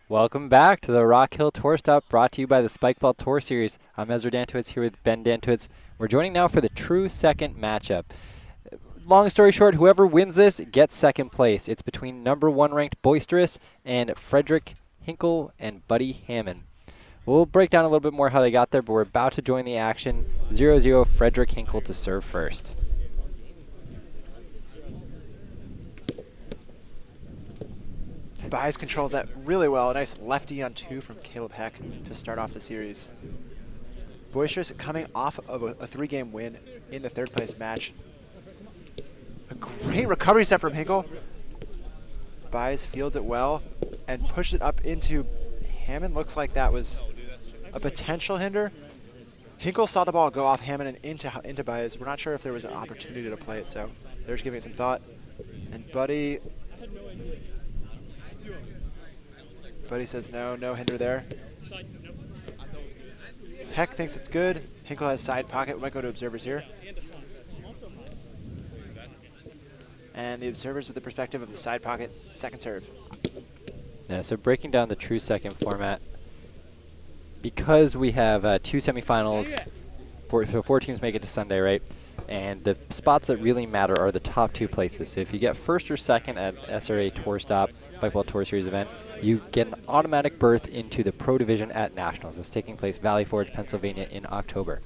Welcome back to the Rock Hill Tour Stop, brought to you by the Spikeball Tour Series. I'm Ezra Dantowitz here with Ben Dantowitz. We're joining now for the true second matchup. Long story short, whoever wins this gets second place. It's between number 1 ranked Boisterous and Frederick Hinkle and Buddy Hammon. We'll break down a little bit more how they got there, but we're about to join the action. 0-0 Frederick Hinkle to serve first. Bias controls that really well. A nice lefty on 2 from Caleb Heck to start off the series. Boisterous coming off of a 3-game win in the third place match. A great recovery set from Hinkle. Bias fields it well and pushed it up into Hammon. Looks like that was a potential hinder. Hinkle saw the ball go off Hammon and into Bias. We're not sure if there was an opportunity to play it, so they're just giving it some thought. And Buddy says no hinder there. Heck thinks it's good. Hinkle has side pocket. We might go to observers here. And the observers with the perspective of the side pocket, second serve. Yeah, so breaking down the true second format, because we have 2 semifinals, so 4 teams make it to Sunday, right? And the spots that really matter are the top 2 places. So if you get first or second at SRA Tour Stop, Spikeball Tour Series event, you get an automatic berth into the Pro Division at Nationals. It's taking place Valley Forge, Pennsylvania in October.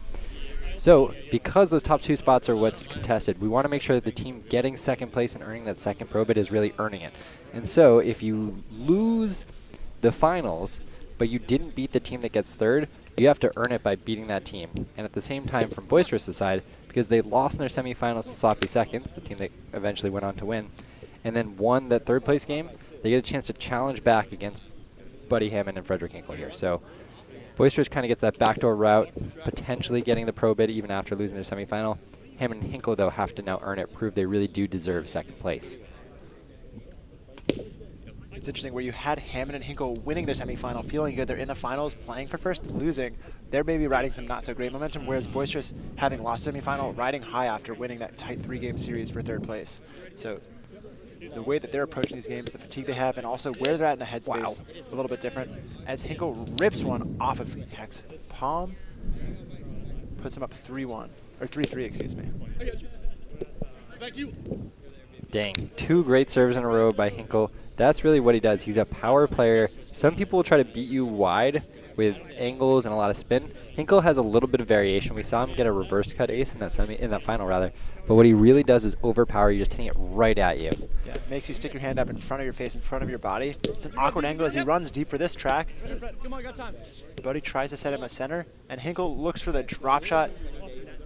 So because those top 2 spots are what's contested, we want to make sure that the team getting second place and earning that second pro bid is really earning it. And so if you lose the finals, but you didn't beat the team that gets third, you have to earn it by beating that team. And at the same time, from Boisterous' side, because they lost in their semifinals to Sloppy Seconds, the team that eventually went on to win, and then won that third place game, they get a chance to challenge back against Buddy Hammon and Frederick Hinkle here. So Boisterous kind of gets that backdoor route, potentially getting the pro bid even after losing their semifinal. Hammon and Hinkle, though, have to now earn it, prove they really do deserve second place. It's interesting where you had Hammon and Hinkle winning their semifinal, feeling good. They're in the finals, playing for first, losing. They're maybe riding some not so great momentum, whereas Boisterous, having lost semifinal, riding high after winning that tight 3-game series for third place. So the way that they're approaching these games, the fatigue they have, and also where they're at in the headspace, a little bit different. As Hinkle rips one off of Heck's palm, puts him up 3-1, or 3-3, excuse me. Thank you. Dang, 2 great serves in a row by Hinkle. That's really what he does. He's a power player. Some people will try to beat you wide with angles and a lot of spin. Hinkle has a little bit of variation. We saw him get a reverse cut ace in that final rather. But what he really does is overpower you, just hitting it right at you. Yeah, makes you stick your hand up in front of your face, in front of your body. It's an awkward angle as he runs deep for this track. Come on, got time. Buddy tries to set him a center, and Hinkle looks for the drop shot.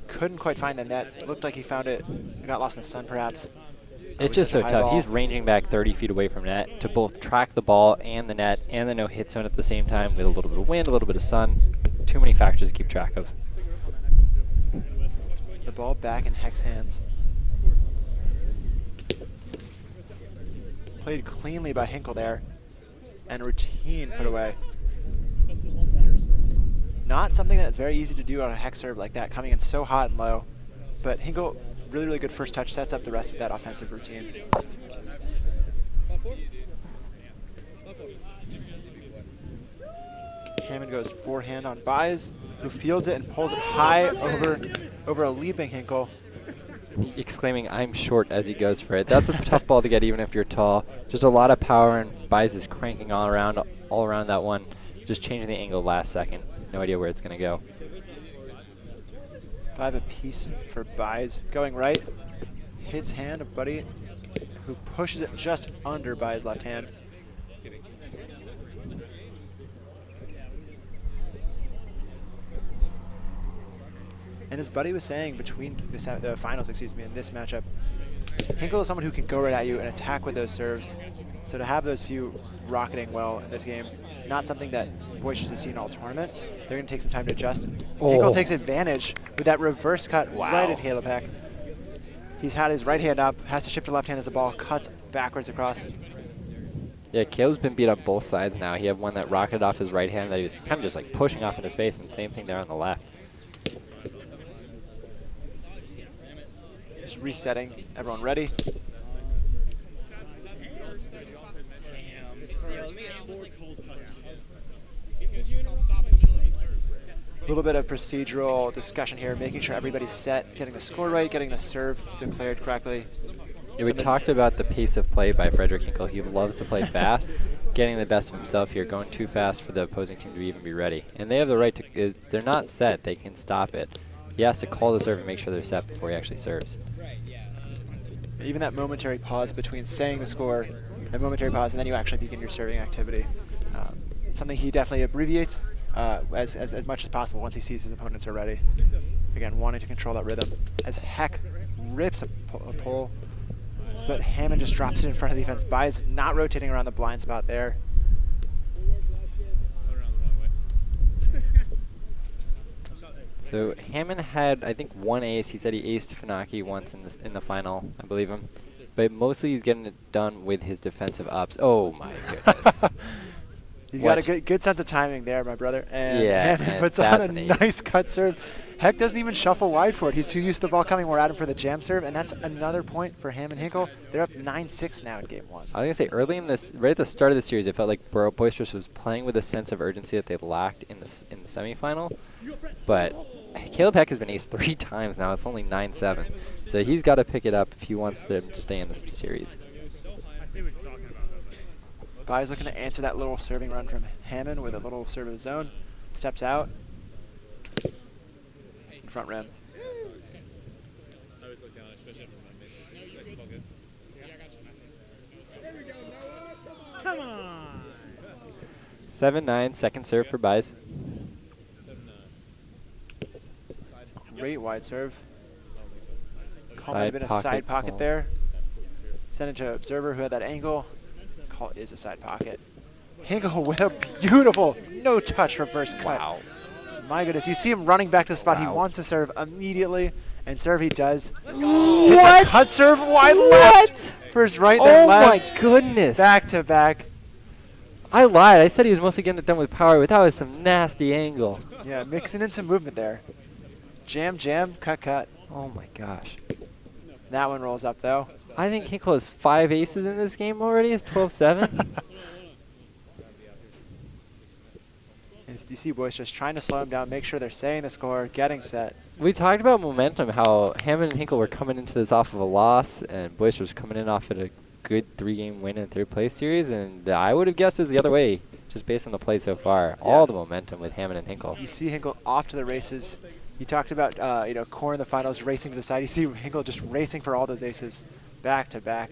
Couldn't quite find the net. It looked like he found it. It got lost in the sun, perhaps. It's just so tough. He's ranging back 30 feet away from net to both track the ball and the net and the no-hit zone at the same time with a little bit of wind, a little bit of sun. Too many factors to keep track of. The ball back in Heck's hands. Played cleanly by Hinkle there, and routine put away. Not something that's very easy to do on a Heck serve like that, coming in so hot and low. But Hinkle, really good first touch, sets up the rest of that offensive routine. Hammon goes forehand on Bias, who fields it and pulls it high over a leaping Hinkle. Exclaiming, "I'm short," as he goes for it. That's a tough ball to get even if you're tall. Just a lot of power, and Bias is cranking all around that one. Just changing the angle last second. No idea where it's going to go. 5 apiece for Bias. Going right, hits hand of Buddy, who pushes it just under by his left hand. And as Buddy was saying between the finals, in this matchup, Hinkle is someone who can go right at you and attack with those serves. So to have those few rocketing well in this game, not something that Boisterous has seen all tournament. They're going to take some time to adjust. Hinkle takes advantage with that reverse cut right at Caleb Heck. He's had his right hand up, has to shift to left hand as the ball cuts backwards across. Yeah, Caleb's been beat on both sides now. He had one that rocketed off his right hand that he was kind of just like pushing off into space, and same thing there on the left. Just resetting, everyone ready? A little bit of procedural discussion here, making sure everybody's set, getting the score right, getting the serve declared correctly. Yeah, we talked about the pace of play by Frederick Hinkle. He loves to play fast, getting the best of himself here, going too fast for the opposing team to even be ready. And they have the right to, if they're not set, they can stop it. He has to call the serve and make sure they're set before he actually serves. Even that momentary pause between saying the score, that momentary pause, and then you actually begin your serving activity. Something he definitely abbreviates as much as possible once he sees his opponents are ready. Again, wanting to control that rhythm. As Heck rips a pull, but Hammon just drops it in front of the defense. Bai's not rotating around the blind spot there. So Hammon had, I think, one ace. He said he aced Funaki once in the final, I believe him. But mostly he's getting it done with his defensive ups. Oh my goodness. You've got a good sense of timing there, my brother. And yeah, Hammon puts on a nice cut serve. Heck doesn't even shuffle wide for it. He's too used to the ball coming more at him for the jam serve, and that's another point for Hammon Hinkle. They're up 9-6 now in game one. I was going to say, early in this, right at the start of the series, it felt like Boisterous was playing with a sense of urgency that they lacked in the semifinal. But Caleb Heck has been aced 3 times now. It's only 9-7. So he's got to pick it up if he wants them to stay in this series. Bai's looking to answer that little serving run from Hammon with a little serve of his own. Steps out. Front rim. Come on. 7-9, second serve for Bais. Great wide serve. Call might have been a side pocket there. Send it to Observer who had that angle. Call is a side pocket. Hinkle with a beautiful no-touch reverse cut. Wow. My goodness, you see him running back to the spot. He wants to serve immediately, and serve he does. What? It's a cut serve wide left. First right, then left. Oh my goodness. Back to back. I lied. I said he was mostly getting it done with power, but that was some nasty angle. Yeah, mixing in some movement there. Jam, jam, cut, cut. Oh my gosh. That one rolls up, though. I think Hinkle has 5 aces in this game already. It's 12-7. You see Boisterous trying to slow him down, make sure they're saying the score, getting set. We talked about momentum, how Hammon and Hinkle were coming into this off of a loss, and Boisterous coming in off of a good 3-game win in third place series, and I would have guessed it's the other way, just based on the play so far. Yeah. All the momentum with Hammon and Hinkle. You see Hinkle off to the races. You talked about Core in the finals racing to the side. You see Hinkle just racing for all those aces, back to back.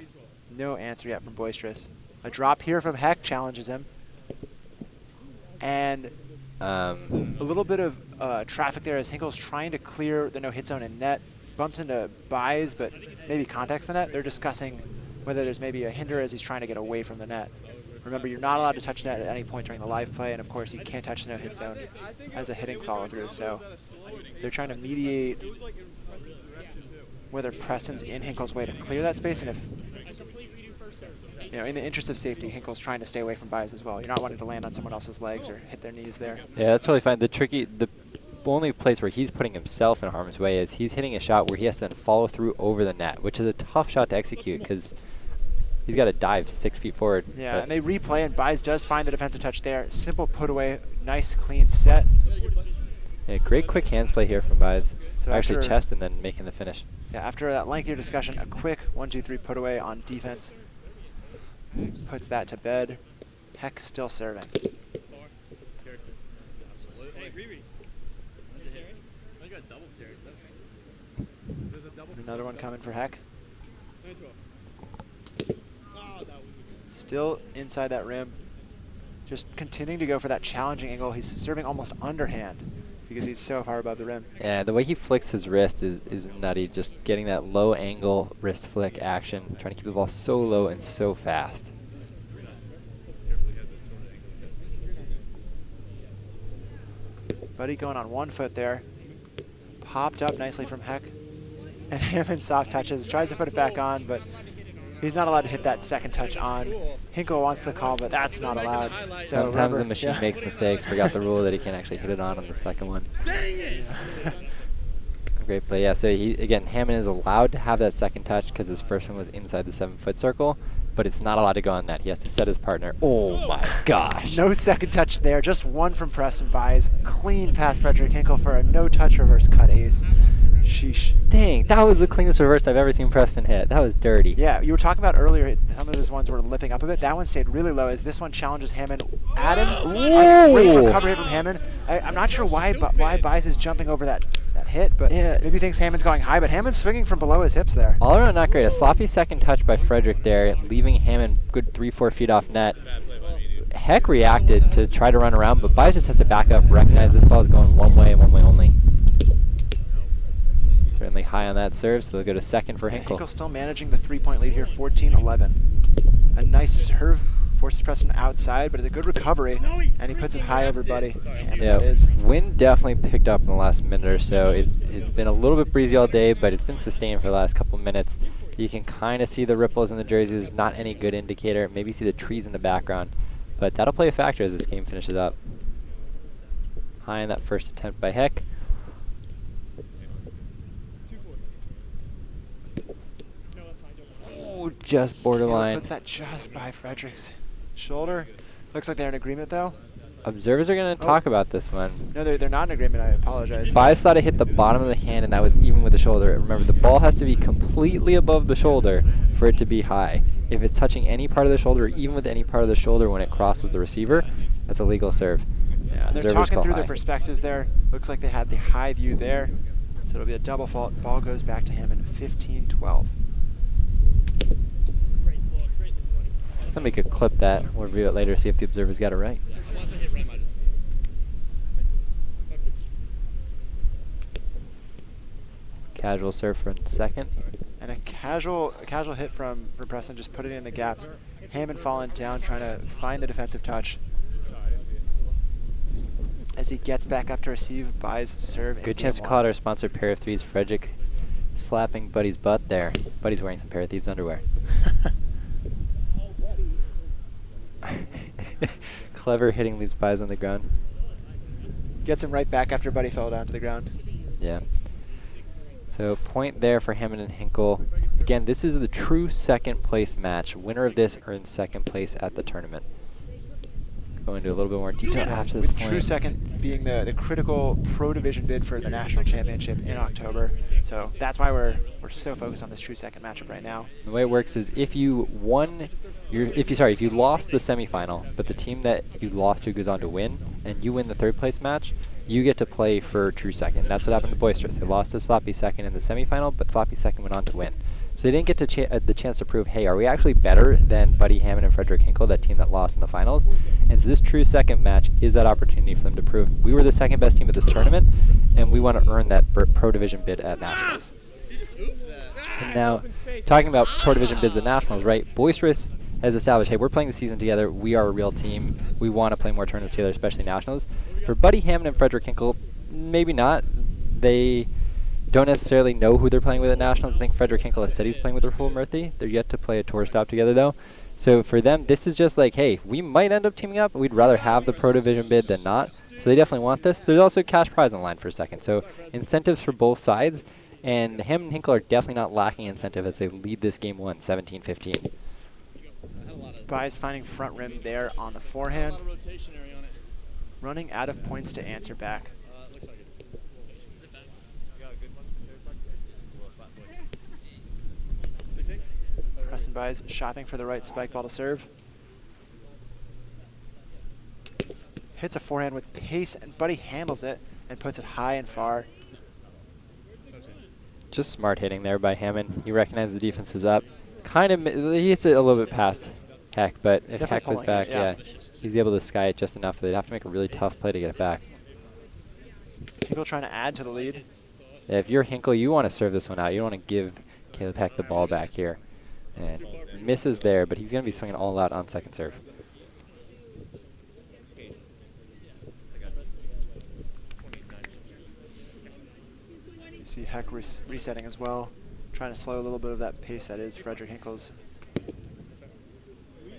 No answer yet from Boisterous. A drop here from Heck challenges him, and a little bit of traffic there as Hinkle's trying to clear the no-hit zone in net. Bumps into Bais, but maybe contacts the net. They're discussing whether there's maybe a hinder as he's trying to get away from the net. Remember, you're not allowed to touch net at any point during the live play, and of course, you can't touch the no-hit zone as a hitting follow-through. So they're trying to mediate whether Preston's in Hinkle's way to clear that space, and if, in the interest of safety, Hinkle's trying to stay away from Bais as well. You're not wanting to land on someone else's legs or hit their knees there. Yeah, that's totally fine. The only place where he's putting himself in harm's way is he's hitting a shot where he has to then follow through over the net, which is a tough shot to execute because he's got to dive 6 feet forward. Yeah, and they replay, and Bais does find the defensive touch there. Simple put away, nice clean set. Yeah, great quick hands play here from Bais. So actually chest and then making the finish. Yeah, after that lengthier discussion, a quick 1-2-3 put away on defense. Puts that to bed. Heck still serving. Another one coming for Heck. Still inside that rim. Just continuing to go for that challenging angle. He's serving almost underhand because he's so far above the rim. Yeah, the way he flicks his wrist is nutty. Just getting that low angle wrist flick action, trying to keep the ball so low and so fast. Buddy going on 1 foot there. Popped up nicely from Heck. And Hammon soft touches, tries to put it back on, but he's not allowed to hit that second touch on. Hinkle wants the call, but that's not allowed. So sometimes the machine makes mistakes. Forgot the rule that he can't actually hit it on the second one. Dang it! Great play. Yeah, so Hammon is allowed to have that second touch because his first one was inside the 7-foot circle, but it's not allowed to go on net. He has to set his partner. Oh my gosh. No second touch there, just one from Preston Vise. Clean past Frederick Hinkle for a no-touch reverse cut ace. Sheesh. Dang, that was the cleanest reverse I've ever seen Preston hit. That was dirty. Yeah, you were talking about earlier, some of his ones were lipping up a bit. That one stayed really low as this one challenges Hammon at him. Great recovery from Hammon. I'm not sure why Vise is jumping over that hit, but Yeah. maybe he thinks Hammon's going high, but Hammon's swinging from below his hips there. All around not great. A sloppy second touch by Frederick there, leaving Hammon good 3-4 feet off net. Heck reacted to try to run around, but Bias just has to back up, recognize this ball is going one way and one way only. Certainly high on that serve, so they'll go to second for Hinkle. Hinkle still managing the 3-point lead here, 14-11. A nice serve, forces Preston outside, but it's a good recovery, and he puts it high over Buddy. Hammon Yeah, it is. wind definitely picked up in the last minute or so. It's been a little bit breezy all day, but it's been sustained for the last couple minutes. You can kind of see the ripples in the jerseys, not any good indicator. Maybe see the trees in the background, but that'll play a factor as this game finishes up. High in that first attempt by Heck. Ooh, just Hinkle borderline. puts that just by Frederick's shoulder. Looks like they're in agreement, though. Observers are going to talk about this one. No, they're not in agreement. I apologize. Bias thought it hit the bottom of the hand, and that was even with the shoulder. Remember, the ball has to be completely above the shoulder for it to be high. If it's touching any part of the shoulder, or even with any part of the shoulder when it crosses the receiver, that's a legal serve. Yeah, and they're Observers talking call through high. their perspectives there. Looks like they had the high view there. So it'll be a double fault. Ball goes back to Hammon, 15-12. Somebody could clip that. We'll review it later, see if the observers got it right. Casual serve for second. And a casual hit from Preston, just put it in the gap. Hammon falling down, trying to find the defensive touch. As he gets back up to receive, buys serve. in Good game chance to one. call out our sponsored pair of threes. Frederick slapping Buddy's butt there. Buddy's wearing some pair of thieves underwear. Clever hitting leaves Bias on the ground. Gets him right back after Buddy fell down to the ground. Yeah. So point there for Hammon and Hinkle. Again, this is the true second place match. Winner of this earns second place at the tournament. Go into a little bit more detail after this With point. true second being the critical pro division bid for the national championship in October. So that's why we're so focused on this true second matchup right now. The way it works is if you won if you lost the semifinal, but the team that you lost to goes on to win, and you win the third place match, you get to play for true second. That's what happened to Boisterous. They lost to Sloppy second in the semifinal, but Sloppy second went on to win. So they didn't get to the chance to prove, hey, are we actually better than Buddy Hammon and Frederick Hinkle, that team that lost in the finals? And so this true second match is that opportunity for them to prove we were the second best team at this tournament, and we want to earn that pro division bid at nationals. And now, talking about pro division bids at nationals, right? Boisterous has established, hey, we're playing the season together. We are a real team. We want to play more tournaments together, especially nationals. For Buddy Hammon and Frederick Hinkle, maybe not. They don't necessarily know who they're playing with at nationals. I think Frederick Hinkle has said he's playing with Rahul Murthy. They're yet to play a tour stop together, though. So for them, this is just like, hey, we might end up teaming up. We'd rather have the pro division bid than not. So they definitely want this. There's also cash prize on the line for second. So incentives for both sides. And Hammon and Hinkle are definitely not lacking incentive as they lead this game 1, 17-15. Buys finding front rim there on the forehand. Running out of points to answer back. Preston Buys shopping for the right spike ball to serve. Hits a forehand with pace, and Buddy handles it and puts it high and far. Just smart hitting there by Hammon. He recognized the defense is up. He hits it a little bit past Heck, but if Definitely Heck was pulling back, it, yeah. he's able to sky it just enough that they'd have to make a really tough play to get it back. Hinkle trying to add to the lead. Yeah, if you're Hinkle, you want to serve this one out. You don't want to give Caleb Heck the ball back here. And misses there, but he's going to be swinging all out on second serve. You see Heck resetting as well, trying to slow a little bit of that pace that is Frederick Hinkle's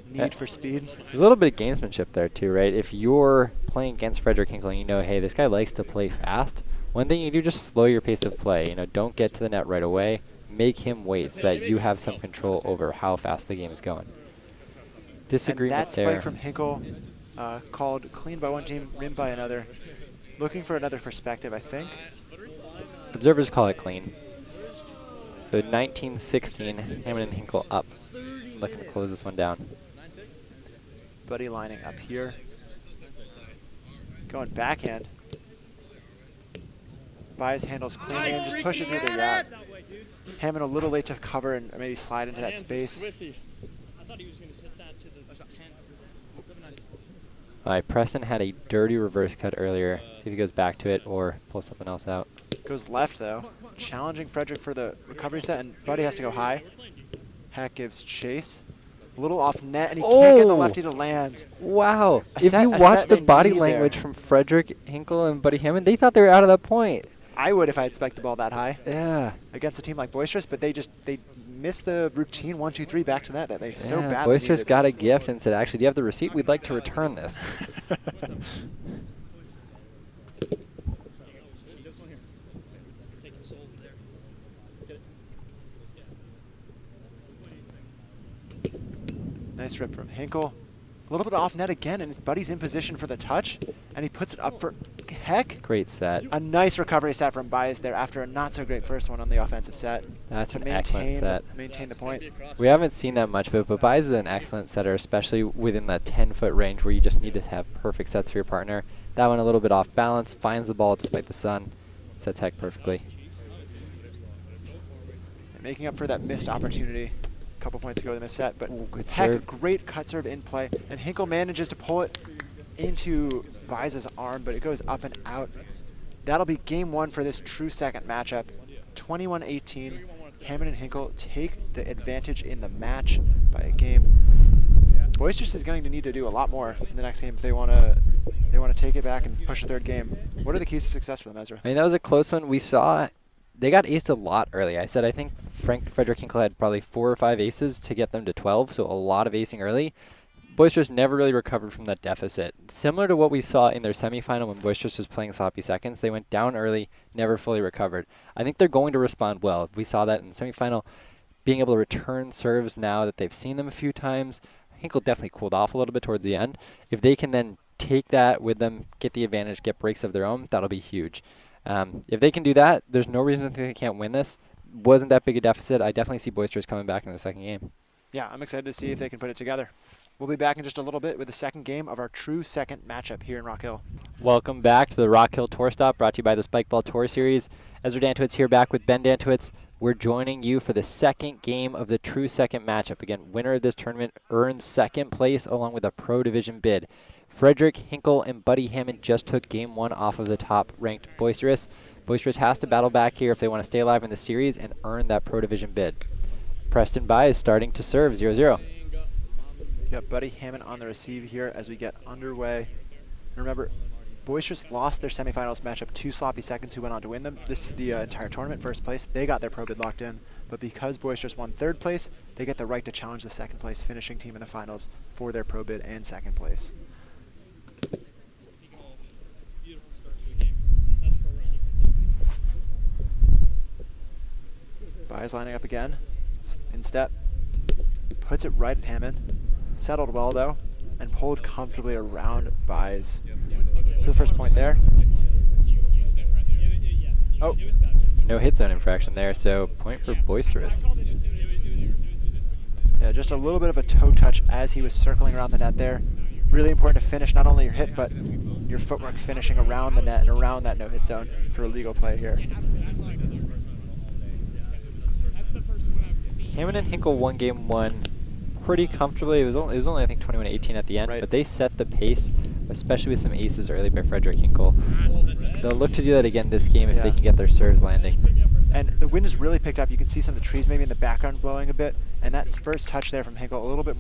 need for speed. There's a little bit of gamesmanship there too, right? If you're playing against Frederick Hinkle and you know, hey, this guy likes to play fast, one thing you do, just slow your pace of play. You know, don't get to the net right away. Make him wait so that you have some control over how fast the game is going. disagreement and that there. spike from Hinkle, called clean by one team, rimmed by another. Looking for another perspective, I think. Observers call it clean. So 19-16, Hammon and Hinkle up. Looking to close this one down. Buddy lining up here. Going backhand. Bias handles cleanly and just push it through the yacht. Hammon a little late to cover and maybe slide into that space. All right, Preston had a dirty reverse cut earlier. See if he goes back to it or pulls something else out. Goes left though. Challenging Frederick for the recovery set, and Buddy has to go high. Hack gives chase. A little off net, and he can't get the lefty to land. Wow. A If set- you a watch set the they body need language there. from Frederick, Hinkle, and Buddy Hammon, they thought they were out of that point. I would if I had spiked the ball that high Yeah. against a team like Boisterous, but they missed the routine 1-2-3 back to net that they so badly Boisterous needed. got a gift and said, actually, do you have the receipt? We'd like to return this. Nice rip from Hinkle. A little bit off net again, and Buddy's in position for the touch, and he puts it up for heck. Great set. A nice recovery set from Bias there after a not so great first one on the offensive set. That's To an excellent set. maintain the point. We haven't seen that much of it, but Baez is an excellent setter, especially within the 10-foot range where you just need to have perfect sets for your partner. That one a little bit off balance, finds the ball despite the sun, sets Heck perfectly. Making up for that missed opportunity a couple points ago, the missed set, but Ooh, good Heck, serve. great cut serve in play, and Hinkle manages to pull it into Baez's arm, but it goes up and out. That'll be game one for this true second matchup. 21-18, Hammon and Hinkle take the advantage in the match by a game. Boisterous is going to need to do a lot more in the next game if they want to take it back and push a third game. What are the keys to success for them, Ezra? I mean, that was a close one. We saw they got aced a lot early. I said I think Frederick Hinkle had probably 4 or 5 aces to get them to 12, so a lot of acing early. Boisterous never really recovered from that deficit. Similar to what we saw in their semifinal when Boisterous was playing sloppy seconds, they went down early, never fully recovered. I think they're going to respond well. We saw that in the semifinal, being able to return serves now that they've seen them a few times. Hinkle definitely cooled off a little bit towards the end. If they can then take that with them, get the advantage, get breaks of their own, that'll be huge. If they can do that, there's no reason to think they can't win this. Wasn't that big a deficit. I definitely see Boisterous coming back in the second game. Yeah, I'm excited to see if they can put it together. We'll be back in just a little bit with the second game of our true second matchup here in Rock Hill. Welcome back to the Rock Hill Tour Stop, brought to you by the Spikeball Tour Series. Ezra Dantowitz here, back with Ben Dantowitz. We're joining you for the second game of the true second matchup. Again, winner of this tournament earns second place along with a Pro Division bid. Frederick Hinkle and Buddy Hammon just took game one off of the top-ranked Boisterous. Boisterous has to battle back here if they want to stay alive in the series and earn that Pro Division bid. Preston Bai is starting to serve 0-0. Got Buddy Hammon on the receive here as we get underway. And remember, Boisterous lost their semifinals matchup to Sloppy Seconds, who went on to win them. This is the entire tournament, first place. They got their pro bid locked in. But because Boisterous won third place, they get the right to challenge the second place finishing team in the finals for their pro bid and second place. Bai's lining up again, in step. Puts it right at Hammon. Settled well though, and pulled comfortably around Bai's. For the first point there. Oh, No hit zone infraction there, so point for Boisterous. yeah, just a little bit of a toe touch as he was circling around the net there. Really important to finish not only your hit, but your footwork finishing around the net and around that no hit zone for a legal play here. Hammon and Hinkle won game one pretty comfortably. It was only I think 21-18 at the end, Right. but they set the pace, especially with some aces early by Frederick Hinkle. They'll look to do that again this game if they Yeah. can get their serves landing. And the wind has really picked up. You can see some of the trees maybe in the background blowing a bit. And that first touch there from Hinkle, a little bit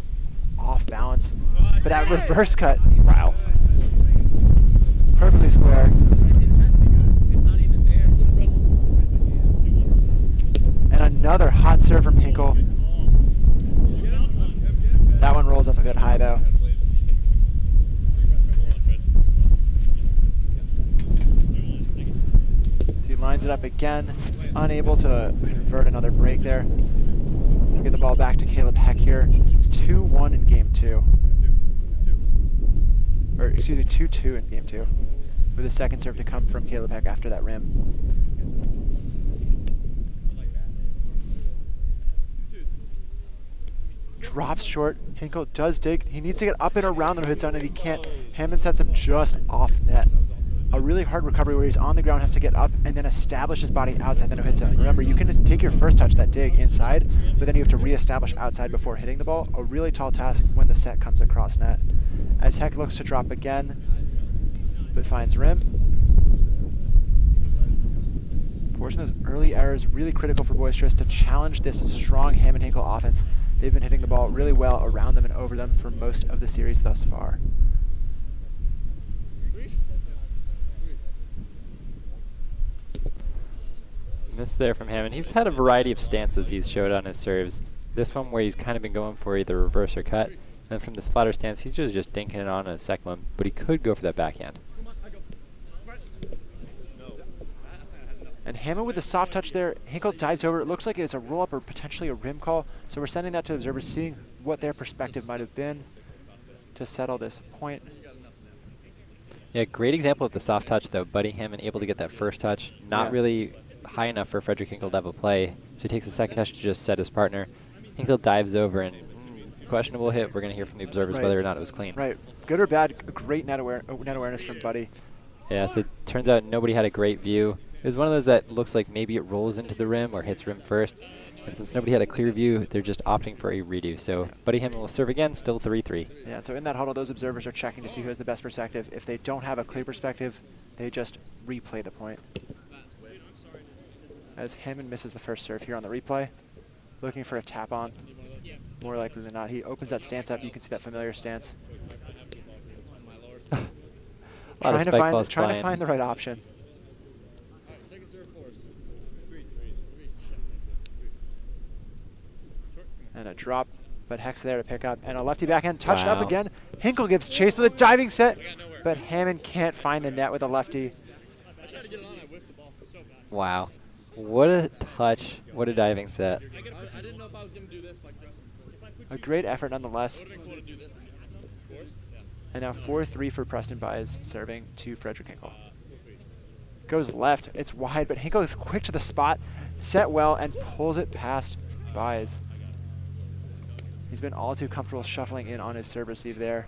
off balance. But that reverse cut, wow. Perfectly square. And another hot serve from Hinkle. That one rolls up a bit high though. So he lines it up again, unable to convert another break there. Get the ball back to Caleb Heck here. 2-1 in game two. or excuse me, 2-2 in game 2, with a second serve to come from Caleb Heck after that rim. Drops short. Hinkle does dig. He needs to get up and around the hood zone, and he can't. Hammon sets up just off net. A really hard recovery where he's on the ground, has to get up and then establish his body outside the no-hit zone. Remember, you can just take your first touch, that dig, inside, but then you have to reestablish outside before hitting the ball. A really tall task when the set comes across net. As Heck looks to drop again, but finds rim. Forcing those early errors, really critical for Boisterous to challenge this strong Hammon Hinkle offense. They've been hitting the ball really well around them and over them for most of the series thus far. Miss there from Hammon. He's had a variety of stances he's showed on his serves. This one where he's kind of been going for either reverse or cut. And then from this flatter stance, he's just dinking it on a second one, but he could go for that backhand. And Hammon with the soft touch there. Hinkle dives over. It looks like it's a roll-up or potentially a rim call. So we're sending that to observers, seeing what their perspective might have been to settle this point. Yeah, great example of the soft touch, though. Buddy Hammon able to get that first touch. Not really high enough for Frederick Hinkle to have a play. So he takes the second touch to just set his partner. Hinkle dives over and questionable hit. We're going to hear from the observers whether or not it was clean. Right. Good or bad, great net awareness from Buddy. Yeah, so it turns out nobody had a great view. It was one of those that looks like maybe it rolls into the rim or hits rim first. And since nobody had a clear view, they're just opting for a redo. So Buddy Hammon will serve again, still 3-3. Yeah, so in that huddle, those observers are checking to see who has the best perspective. If they don't have a clear perspective, they just replay the point. As Hammon misses the first serve here on the replay, looking for a tap on. More likely than not, he opens that stance up. You can see that familiar stance. trying to find the right option. And a drop, but Heck's there to pick up. And a lefty backhand touched up again. Hinkle gives chase with a diving set, but Hammon can't find the net with a lefty. Wow. What a touch. What a diving set. A great effort nonetheless. And now 4-3 for Preston Baez, serving to Frederick Hinkle. Goes left. It's wide, but Hinkle is quick to the spot, set well, and pulls it past Baez. He's been all too comfortable shuffling in on his serve receive there.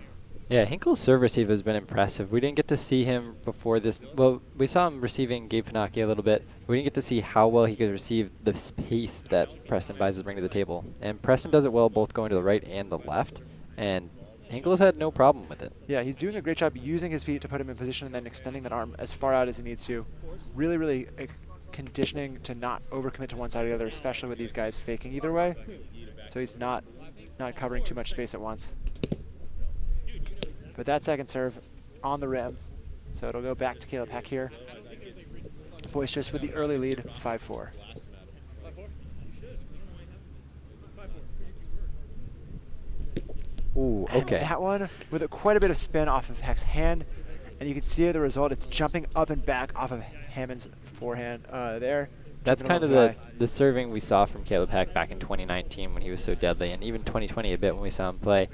Yeah, Hinkle's serve receive has been impressive. We didn't get to see him before this. Well, we saw him receiving Gabe Finocchi a little bit. We didn't get to see how well he could receive the pace that Preston Baez is bringing to the table. And Preston does it well both going to the right and the left. And Hinkle has had no problem with it. Yeah, he's doing a great job using his feet to put him in position and then extending that arm as far out as he needs to. Really, really conditioning to not overcommit to one side or the other, especially with these guys faking either way. So he's not covering too much space at once. But that second serve on the rim, so it'll go back to Caleb Heck here. Boisterous with the early lead, 5-4. Ooh, okay. And that one with quite a bit of spin off of Heck's hand, and you can see the result. It's jumping up and back off of Hammon's forehand there. That's kind of the serving we saw from Caleb Heck back in 2019 when he was so deadly, and even 2020 a bit when we saw him play.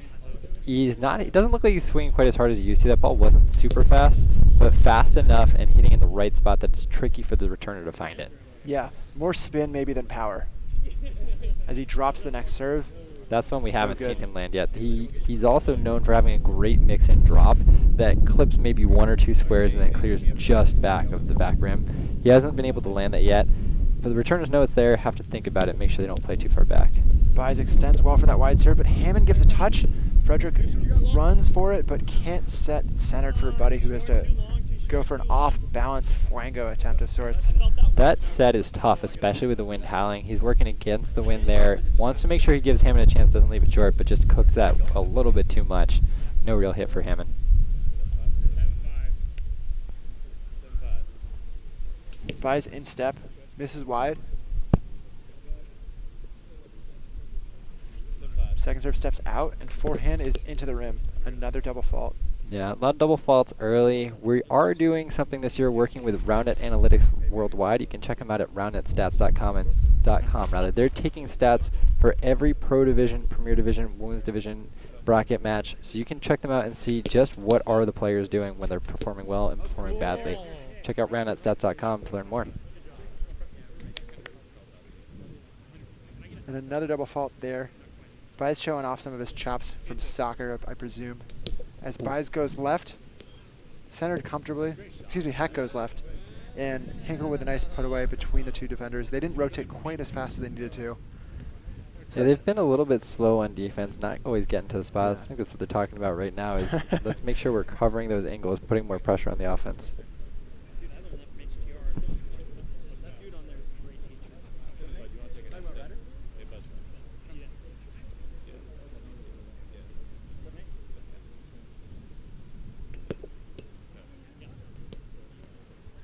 He doesn't look like he's swinging quite as hard as he used to. That ball wasn't super fast, but fast enough and hitting in the right spot that it's tricky for the returner to find it. Yeah, more spin maybe than power. As he drops the next serve. That's one we haven't seen him land yet. He's also known for having a great mix and drop that clips maybe one or two squares and then clears just back of the back rim. He hasn't been able to land that yet, but the returners know it's there, have to think about it, make sure they don't play too far back. Baez extends well for that wide serve, but Hammon gives a touch. Frederick runs for it, but can't set centered for Buddy, who has to go for an off-balance flango attempt of sorts. That set is tough, especially with the wind howling. He's working against the wind there. Wants to make sure he gives Hammon a chance, doesn't leave it short, but just cooks that a little bit too much. No real hit for Hammon. Baez in step, misses wide. Second serve steps out, and forehand is into the rim. Another double fault. Yeah, a lot of double faults early. We are doing something this year working with roundnet analytics worldwide. You can check them out at roundnetstats.com. They're taking stats for every pro division, premier division, women's division, bracket match. So you can check them out and see just what are the players doing when they're performing well and performing badly. Check out roundnetstats.com to learn more. And another double fault there. Baez showing off some of his chops from soccer, I presume. As Baez goes left, centered comfortably. Excuse me, Heck goes left. And Hinkle with a nice put away between the two defenders. They didn't rotate quite as fast as they needed to. Yeah, they've been a little bit slow on defense, not always getting to the spots. I think that's what they're talking about right now is let's make sure we're covering those angles, putting more pressure on the offense.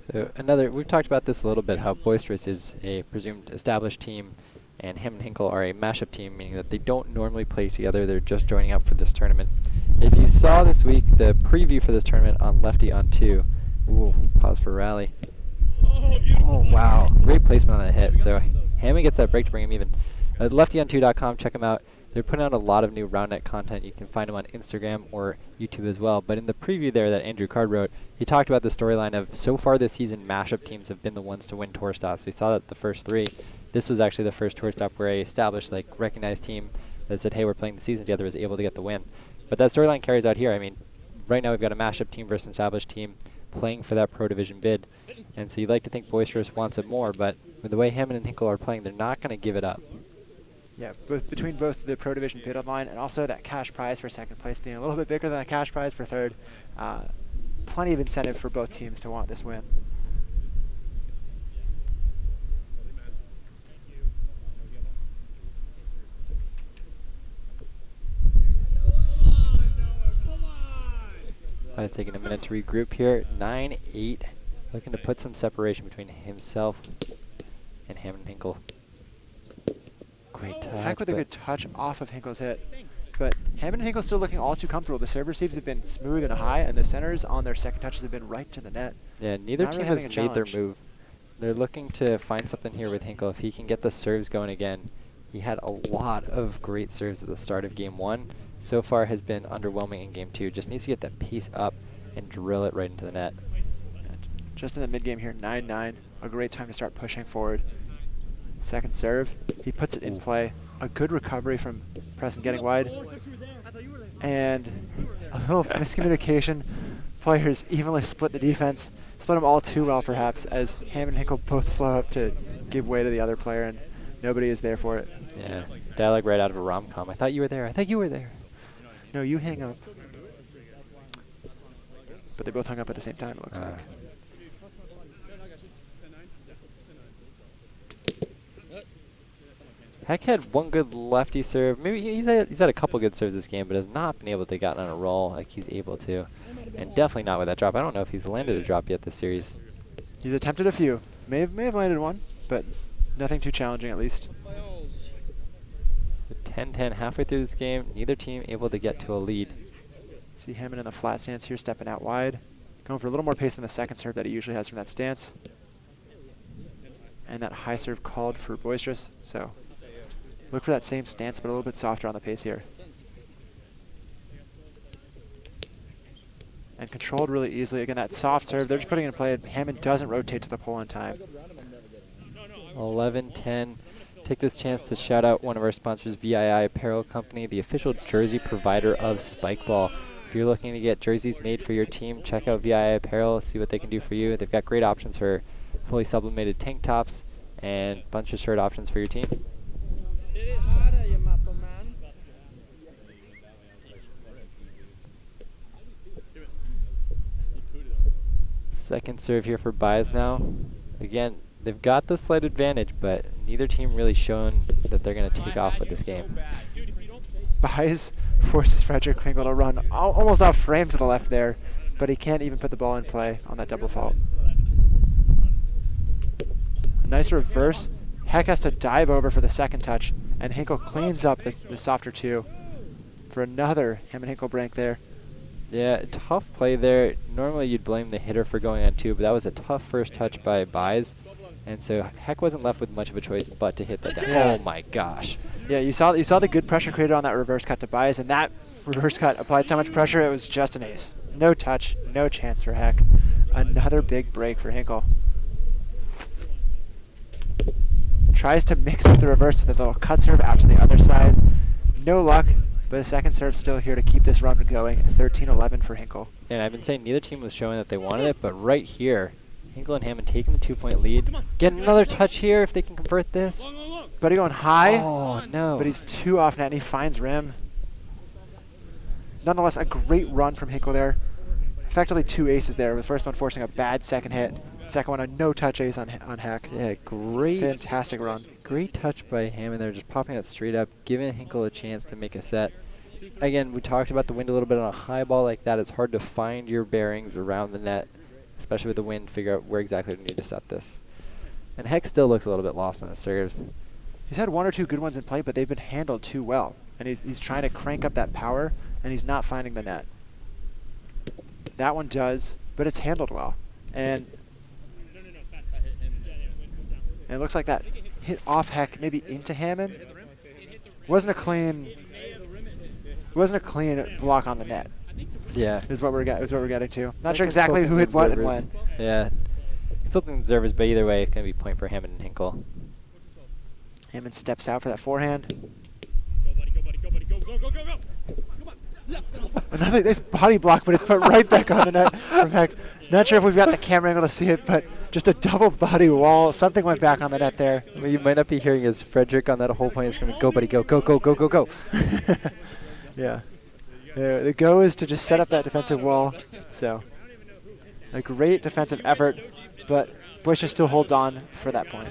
So we've talked about this a little bit, how Boisterous is a presumed established team, and Hammon and Hinkle are a mashup team, meaning that they don't normally play together. They're just joining up for this tournament. If you saw this week the preview for this tournament on lefty on 2, ooh, pause for rally. Oh, wow. Great placement on that hit. So Hammon gets that break to bring him even. Leftyon2.com, check them out. They're putting out a lot of new roundnet content. You can find them on Instagram or YouTube as well. But in the preview there that Andrew Card wrote, he talked about the storyline of so far this season, mashup teams have been the ones to win tour stops. We saw that the first 3. This was actually the first tour stop where a established, recognized team that said, hey, we're playing the season together was able to get the win. But that storyline carries out here. I mean, right now we've got a mashup team versus an established team playing for that Pro Division bid. And so you'd like to think Boisterous wants it more, but with the way Hammon and Hinkle are playing, they're not going to give it up. Yeah, between both the Pro Division bid line and also that cash prize for second place being a little bit bigger than the cash prize for third, plenty of incentive for both teams to want this win. He's taking a minute to regroup here. 9-8, looking to put some separation between himself and Hammon and Hinkle. Great touch. Heck with a good touch off of Hinkle's hit. But Hammon and Hinkle still looking all too comfortable. The serve receives have been smooth and high, and the centers on their second touches have been right to the net. Yeah, neither Not team really has having a made their challenge. move. They're looking to find something here with Hinkle. If he can get the serves going again, he had a lot of great serves at the start of game 1. So far has been underwhelming in game 2. Just needs to get that pace up and drill it right into the net. And just in the mid-game here, 9-9. A great time to start pushing forward. Second serve, he puts it in play. A good recovery from Preston getting wide. And a little miscommunication. Players evenly split the defense. Split them all too well, perhaps, as Hammon and Hinkle both slow up to give way to the other player, and nobody is there for it. Yeah, dialogue right out of a rom-com. I thought you were there. I thought you were there. No, you hang up. But they both hung up at the same time, it looks like. Heck had one good lefty serve. Maybe he's had a couple good serves this game, but has not been able to get on a roll like he's able to. And definitely not with that drop. I don't know if he's landed a drop yet this series. He's attempted a few. May have landed one, but nothing too challenging at least. 10-10 halfway through this game. Neither team able to get to a lead. See Hammon in the flat stance here, stepping out wide. Going for a little more pace than the second serve that he usually has from that stance. And that high serve called for Boisterous, so look for that same stance, but a little bit softer on the pace here. And controlled really easily. Again, that soft serve, they're just putting it in play. Hammon doesn't rotate to the pole in time. 11-10. Take this chance to shout out one of our sponsors, VII Apparel Company, the official jersey provider of Spikeball. If you're looking to get jerseys made for your team, check out VII Apparel, see what they can do for you. They've got great options for fully sublimated tank tops and a bunch of shirt options for your team. Hit it harder, you muscle man. Second serve here for Baez now. Again, they've got the slight advantage, but neither team really shown that they're going to take off with this game. Baez forces Frederick Hinkle to run almost off frame to the left there, but he can't even put the ball in play on that double fault. A nice reverse. Heck has to dive over for the second touch, and Hinkle cleans up the softer 2 for another Hammon Hinkle break there. Yeah, tough play there. Normally you'd blame the hitter for going on 2, but that was a tough first touch by Baez. And so Heck wasn't left with much of a choice but to hit that down. Yeah. Oh my gosh. Yeah, you saw the good pressure created on that reverse cut to Baez, and that reverse cut applied so much pressure, it was just an ace. No touch, no chance for Heck. Another big break for Hinkle. Tries to mix up the reverse with a little cut serve out to the other side. No luck, but a second serve still here to keep this run going. 13-11 for Hinkle. And I've been saying neither team was showing that they wanted it, but right here, Hinkle and Hammon taking the 2-point lead. Get another touch here if they can convert this. Buddy going high, Oh, no. but he's 2 off net and he finds rim. Nonetheless, a great run from Hinkle there. Effectively 2 aces there, with the first one forcing a bad second hit. Second one a no-touch ace on Heck. Yeah, great. Fantastic run. Great touch by Hammon there, just popping it straight up, giving Hinkle a chance to make a set. Again, we talked about the wind a little bit. On a high ball like that, it's hard to find your bearings around the net, especially with the wind, figure out where exactly we need to set this. And Heck still looks a little bit lost on his serves. He's had 1 or 2 good ones in play, but they've been handled too well. And he's trying to crank up that power, and he's not finding the net. That one does, but it's handled well. And it looks like that hit off Heck, maybe into Hammon. Wasn't a clean block on the net. Yeah. Is what we're getting to. Not Like sure exactly who hit what and when. Yeah. Consulting observers, but either way, it's going to be point for Hammon and Hinkle. Hammon steps out for that forehand. Another nice body block, but it's put right back on the net from Heck. Not sure if we've got the camera angle to see it, but just a double body wall. Something went back on the net there. What you might not be hearing is Frederick on that whole point is going to go, buddy, go, go, go, go, go, go. Yeah. The go is to just set up that defensive wall. So a great defensive effort, but Boisterous still holds on for that point.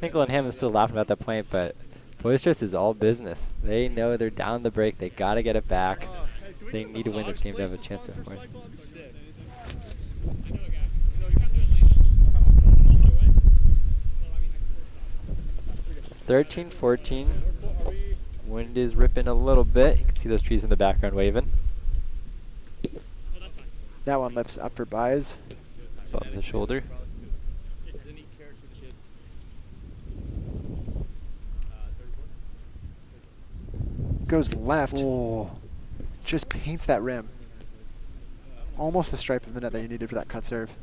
Hinkle and Hammond still laughing about that point, but Boisterous is all business. They know they're down the break. They got to get it back. They need to win this game to have a chance to force. 13-14. Wind is ripping a little bit. You can see those trees in the background waving. That one lips up for buys. Bump the shoulder. Goes left. Oh. Just paints that rim. Almost the stripe of the net that you needed for that cut serve.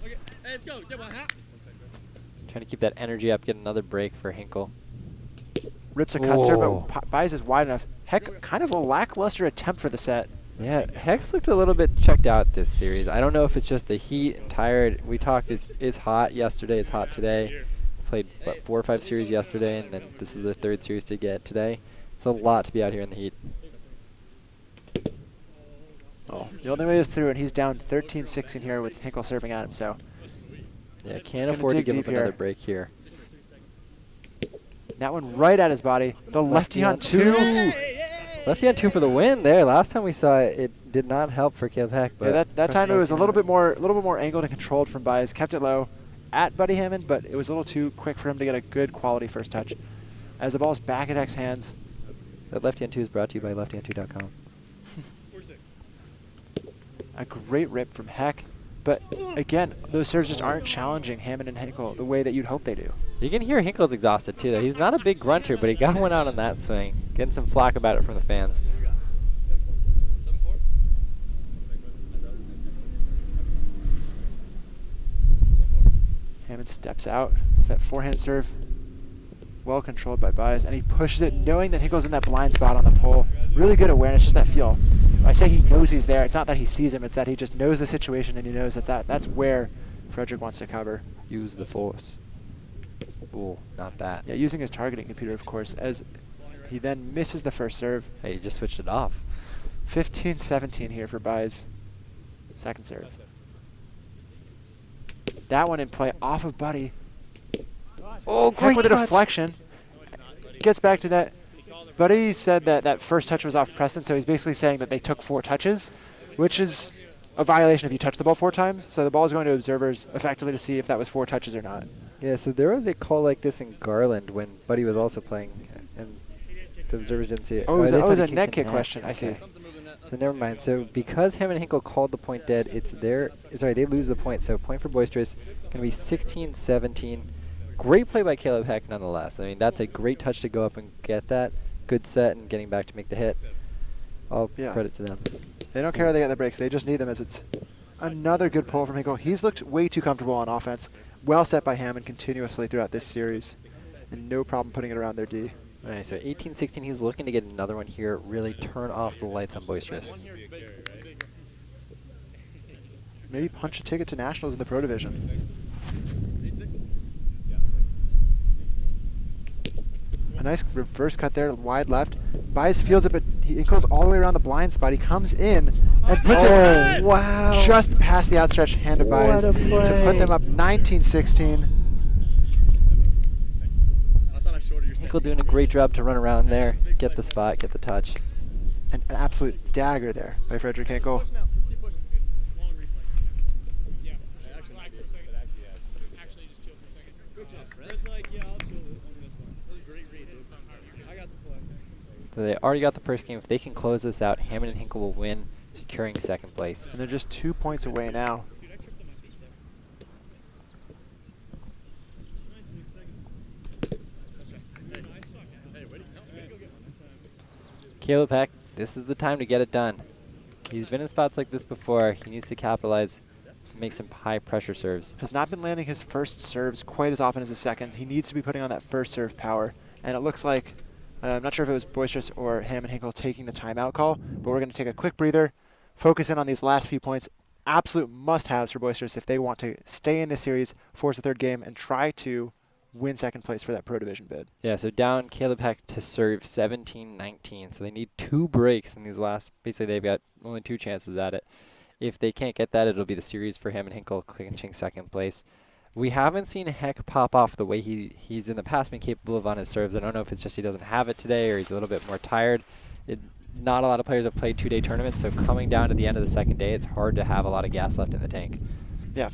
Okay, let's go. Trying to keep that energy up, get another break for Hinkle. Rips a cut serve, Whoa. but buys is wide enough. Heck, kind of a lackluster attempt for the set. Yeah, Hex looked a little bit checked out this series. I don't know if it's just the heat and tired. We talked, it's hot yesterday, it's hot today. Played, what, 4 or 5 series yesterday, and then this is their 3rd series to get today. It's a lot to be out here in the heat. Oh, the only way is through, and he's down 13-16 here with Hinkle serving at him, so. Yeah, can't gonna afford to dig give deep up another here. break here. That one right at his body. The lefty on 2. Lefty on 2 for the win there. Last time we saw it, it did not help for Caleb Heck. But Yeah, that time it was a little bit more angled and controlled from Buys. Kept it low at Buddy Hammond, but it was a little too quick for him to get a good quality first touch. As the ball's back at Heck's hands. That lefty on 2 is brought to you by leftyon2.com. A great rip from Heck. But again, those serves just aren't challenging Hammond and Hinkle the way that you'd hope they do. You can hear Hinkle's exhausted too, though. He's not a big grunter, but he got one out on that swing. Getting some flack about it from the fans. Hammond steps out. That forehand serve, well controlled by Buys, and he pushes it knowing that Hinkle's in that blind spot on the pole. Really good awareness, just that feel. When I say he knows he's there, it's not that he sees him, it's that he just knows the situation and he knows that's where Frederick wants to cover. Use the force. Ooh, not that. Yeah, using his targeting computer, of course, as he then misses the first serve. Hey, you just switched it off. 15-17 here for Buys. Second serve. That one in play off of Buddy. Oh, Heck great with a touch. deflection. Gets back to net. Buddy said that that first touch was off precedent, so he's basically saying that they took 4 touches, which is a violation if you touch the ball 4 times. So the ball is going to observers effectively to see if that was 4 touches or not. Yeah, so there was a call like this in Garland when Buddy was also playing, and the observers didn't see it. Oh, it they was thought a he net kicked kick the question. I see. Okay. So never mind. So because Hammond and Hinkle called the point dead, it's their. Sorry, they lose the point. So point for Boisterous. Going to be 16-17. Great play by Caleb Heck nonetheless. I mean, that's a great touch to go up and get that. Good set and getting back to make the hit. All credit to them. They don't care if they get the breaks. They just need them, as it's another good pull from Hinkle. He's looked way too comfortable on offense. Well set by Hammon continuously throughout this series. And no problem putting it around their D. All right, so 18-16, he's looking to get another one here. Really turn off the lights on Boisterous. Maybe punch a ticket to Nationals in the Pro Division. A nice reverse cut there, wide left. Bias fields it, but he goes all the way around the blind spot. He comes in and puts it wow. just past the outstretched hand of Bias to put them up 19-16. Hinkle doing a great job to run around there, get the spot, get the touch. An absolute dagger there by Frederick Hinkle. So they already got the first game. If they can close this out, Hammon and Hinkle will win, securing second place. And they're just 2 points away now. Caleb Heck, this is the time to get it done. He's been in spots like this before. He needs to capitalize, make some high pressure serves. Has not been landing his first serves quite as often as his second. He needs to be putting on that first serve power. And it looks like, I'm not sure if it was Boisterous or Hammon Hinkle taking the timeout call, but we're going to take a quick breather, focus in on these last few points. Absolute must-haves for Boisterous if they want to stay in this series, force a third game, and try to win second place for that Pro Division bid. Yeah, so down Caleb Heck to serve 17-19. So they need 2 breaks in these last, basically they've got only 2 chances at it. If they can't get that, it'll be the series for him and Hinkle clinching second place. We haven't seen Heck pop off the way he's in the past been capable of on his serves. I don't know if it's just he doesn't have it today or he's a little bit more tired. Not a lot of players have played 2-day tournaments, so coming down to the end of the second day, it's hard to have a lot of gas left in the tank. Yeah,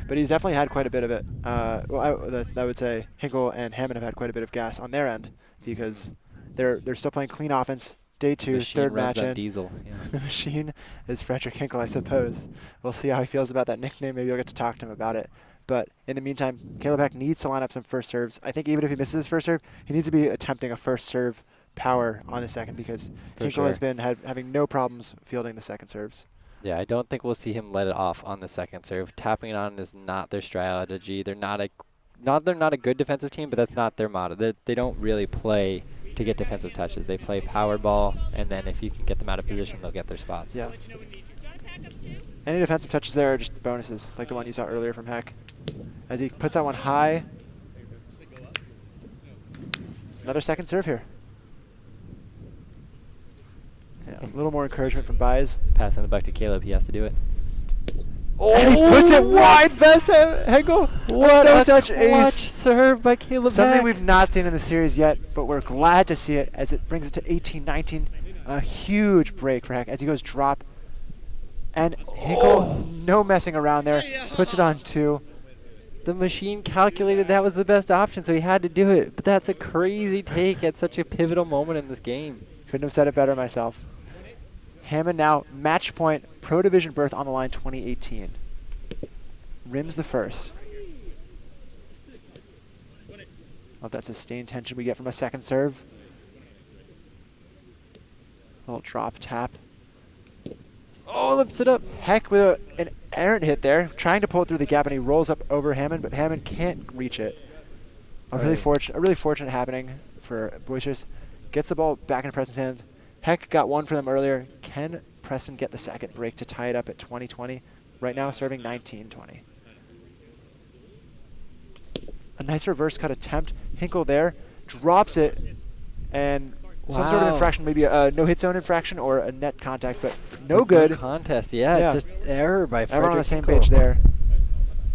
but he's definitely had quite a bit of it. Well, I would say Hinkle and Hammond have had quite a bit of gas on their end because they're still playing clean offense. Day 2, third match in. Diesel. Yeah. The machine is Frederick Hinkle, I suppose. We'll see how he feels about that nickname. Maybe I'll get to talk to him about it. But in the meantime, Caleb Heck needs to line up some first serves. I think even if he misses his first serve, he needs to be attempting a first serve power on the second because Hinkle has been having no problems fielding the second serves. Yeah, I don't think we'll see him let it off on the second serve. Tapping it on is not their strategy. They're not a good defensive team, but that's not their motto. They don't really play to get defensive touches. They play power ball, and then if you can get them out of position, they'll get their spots. Yeah. Any defensive touches there are just bonuses, like the one you saw earlier from Heck. As he puts that one high. Another second serve here. Yeah, a little more encouragement from Baez. Passing the buck to Caleb, he has to do it. Oh, and he puts it wide fast, Hinkle. What no a touch clutch ace. serve by Caleb Something Heck. we've not seen in the series yet, but we're glad to see it as it brings it to 18-19. A huge break for Heck as he goes drop. And Hinkle, no messing around there, puts it on 2. The machine calculated that was the best option, so he had to do it. But that's a crazy take at such a pivotal moment in this game. Couldn't have said it better myself. Hammond now match point, Pro Division berth on the line 2018. Rims the first. Love that sustained tension we get from a second serve. Little drop tap. Oh, lips it up. Heck with an errant hit there, trying to pull it through the gap, and he rolls up over Hammond, but Hammond can't reach it. A really fortunate happening for Boisterous. Gets the ball back in Preston's hand. Heck got one for them earlier. Can Preston get the second break to tie it up at 20-20? Right now serving 19-20. A nice reverse cut attempt. Hinkle there, drops it, and some sort of infraction, maybe a no-hit zone infraction or a net contact, but no good. Contest, yeah, just error by Frederick. Everyone on the same Hinkle. page there.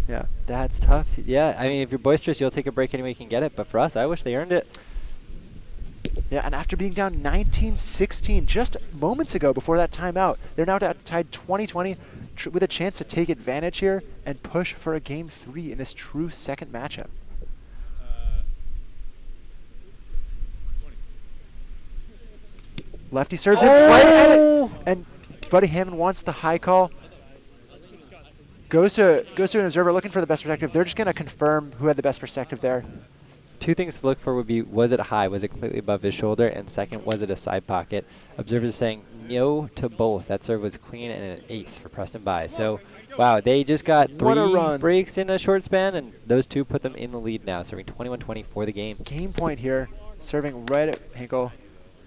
Yeah. That's tough. Yeah, I mean, if you're Boisterous, you'll take a break any way you can get it, but for us, I wish they earned it. Yeah, and after being down 19-16 just moments ago before that timeout, they're now tied 20-20 with a chance to take advantage here and push for a Game 3 in this true second matchup. Lefty serves it right at it, and Buddy Hammond wants the high call. Goes to an observer looking for the best perspective. They're just going to confirm who had the best perspective there. Two things to look for would be, was it high? Was it completely above his shoulder? And second, was it a side pocket? Observers saying no to both. That serve was clean and an ace for Preston Buys. So, wow, they just got What a 3 run. breaks in a short span, and those two put them in the lead now, serving 21-20 for the game. Game point here, serving right at Hinkle.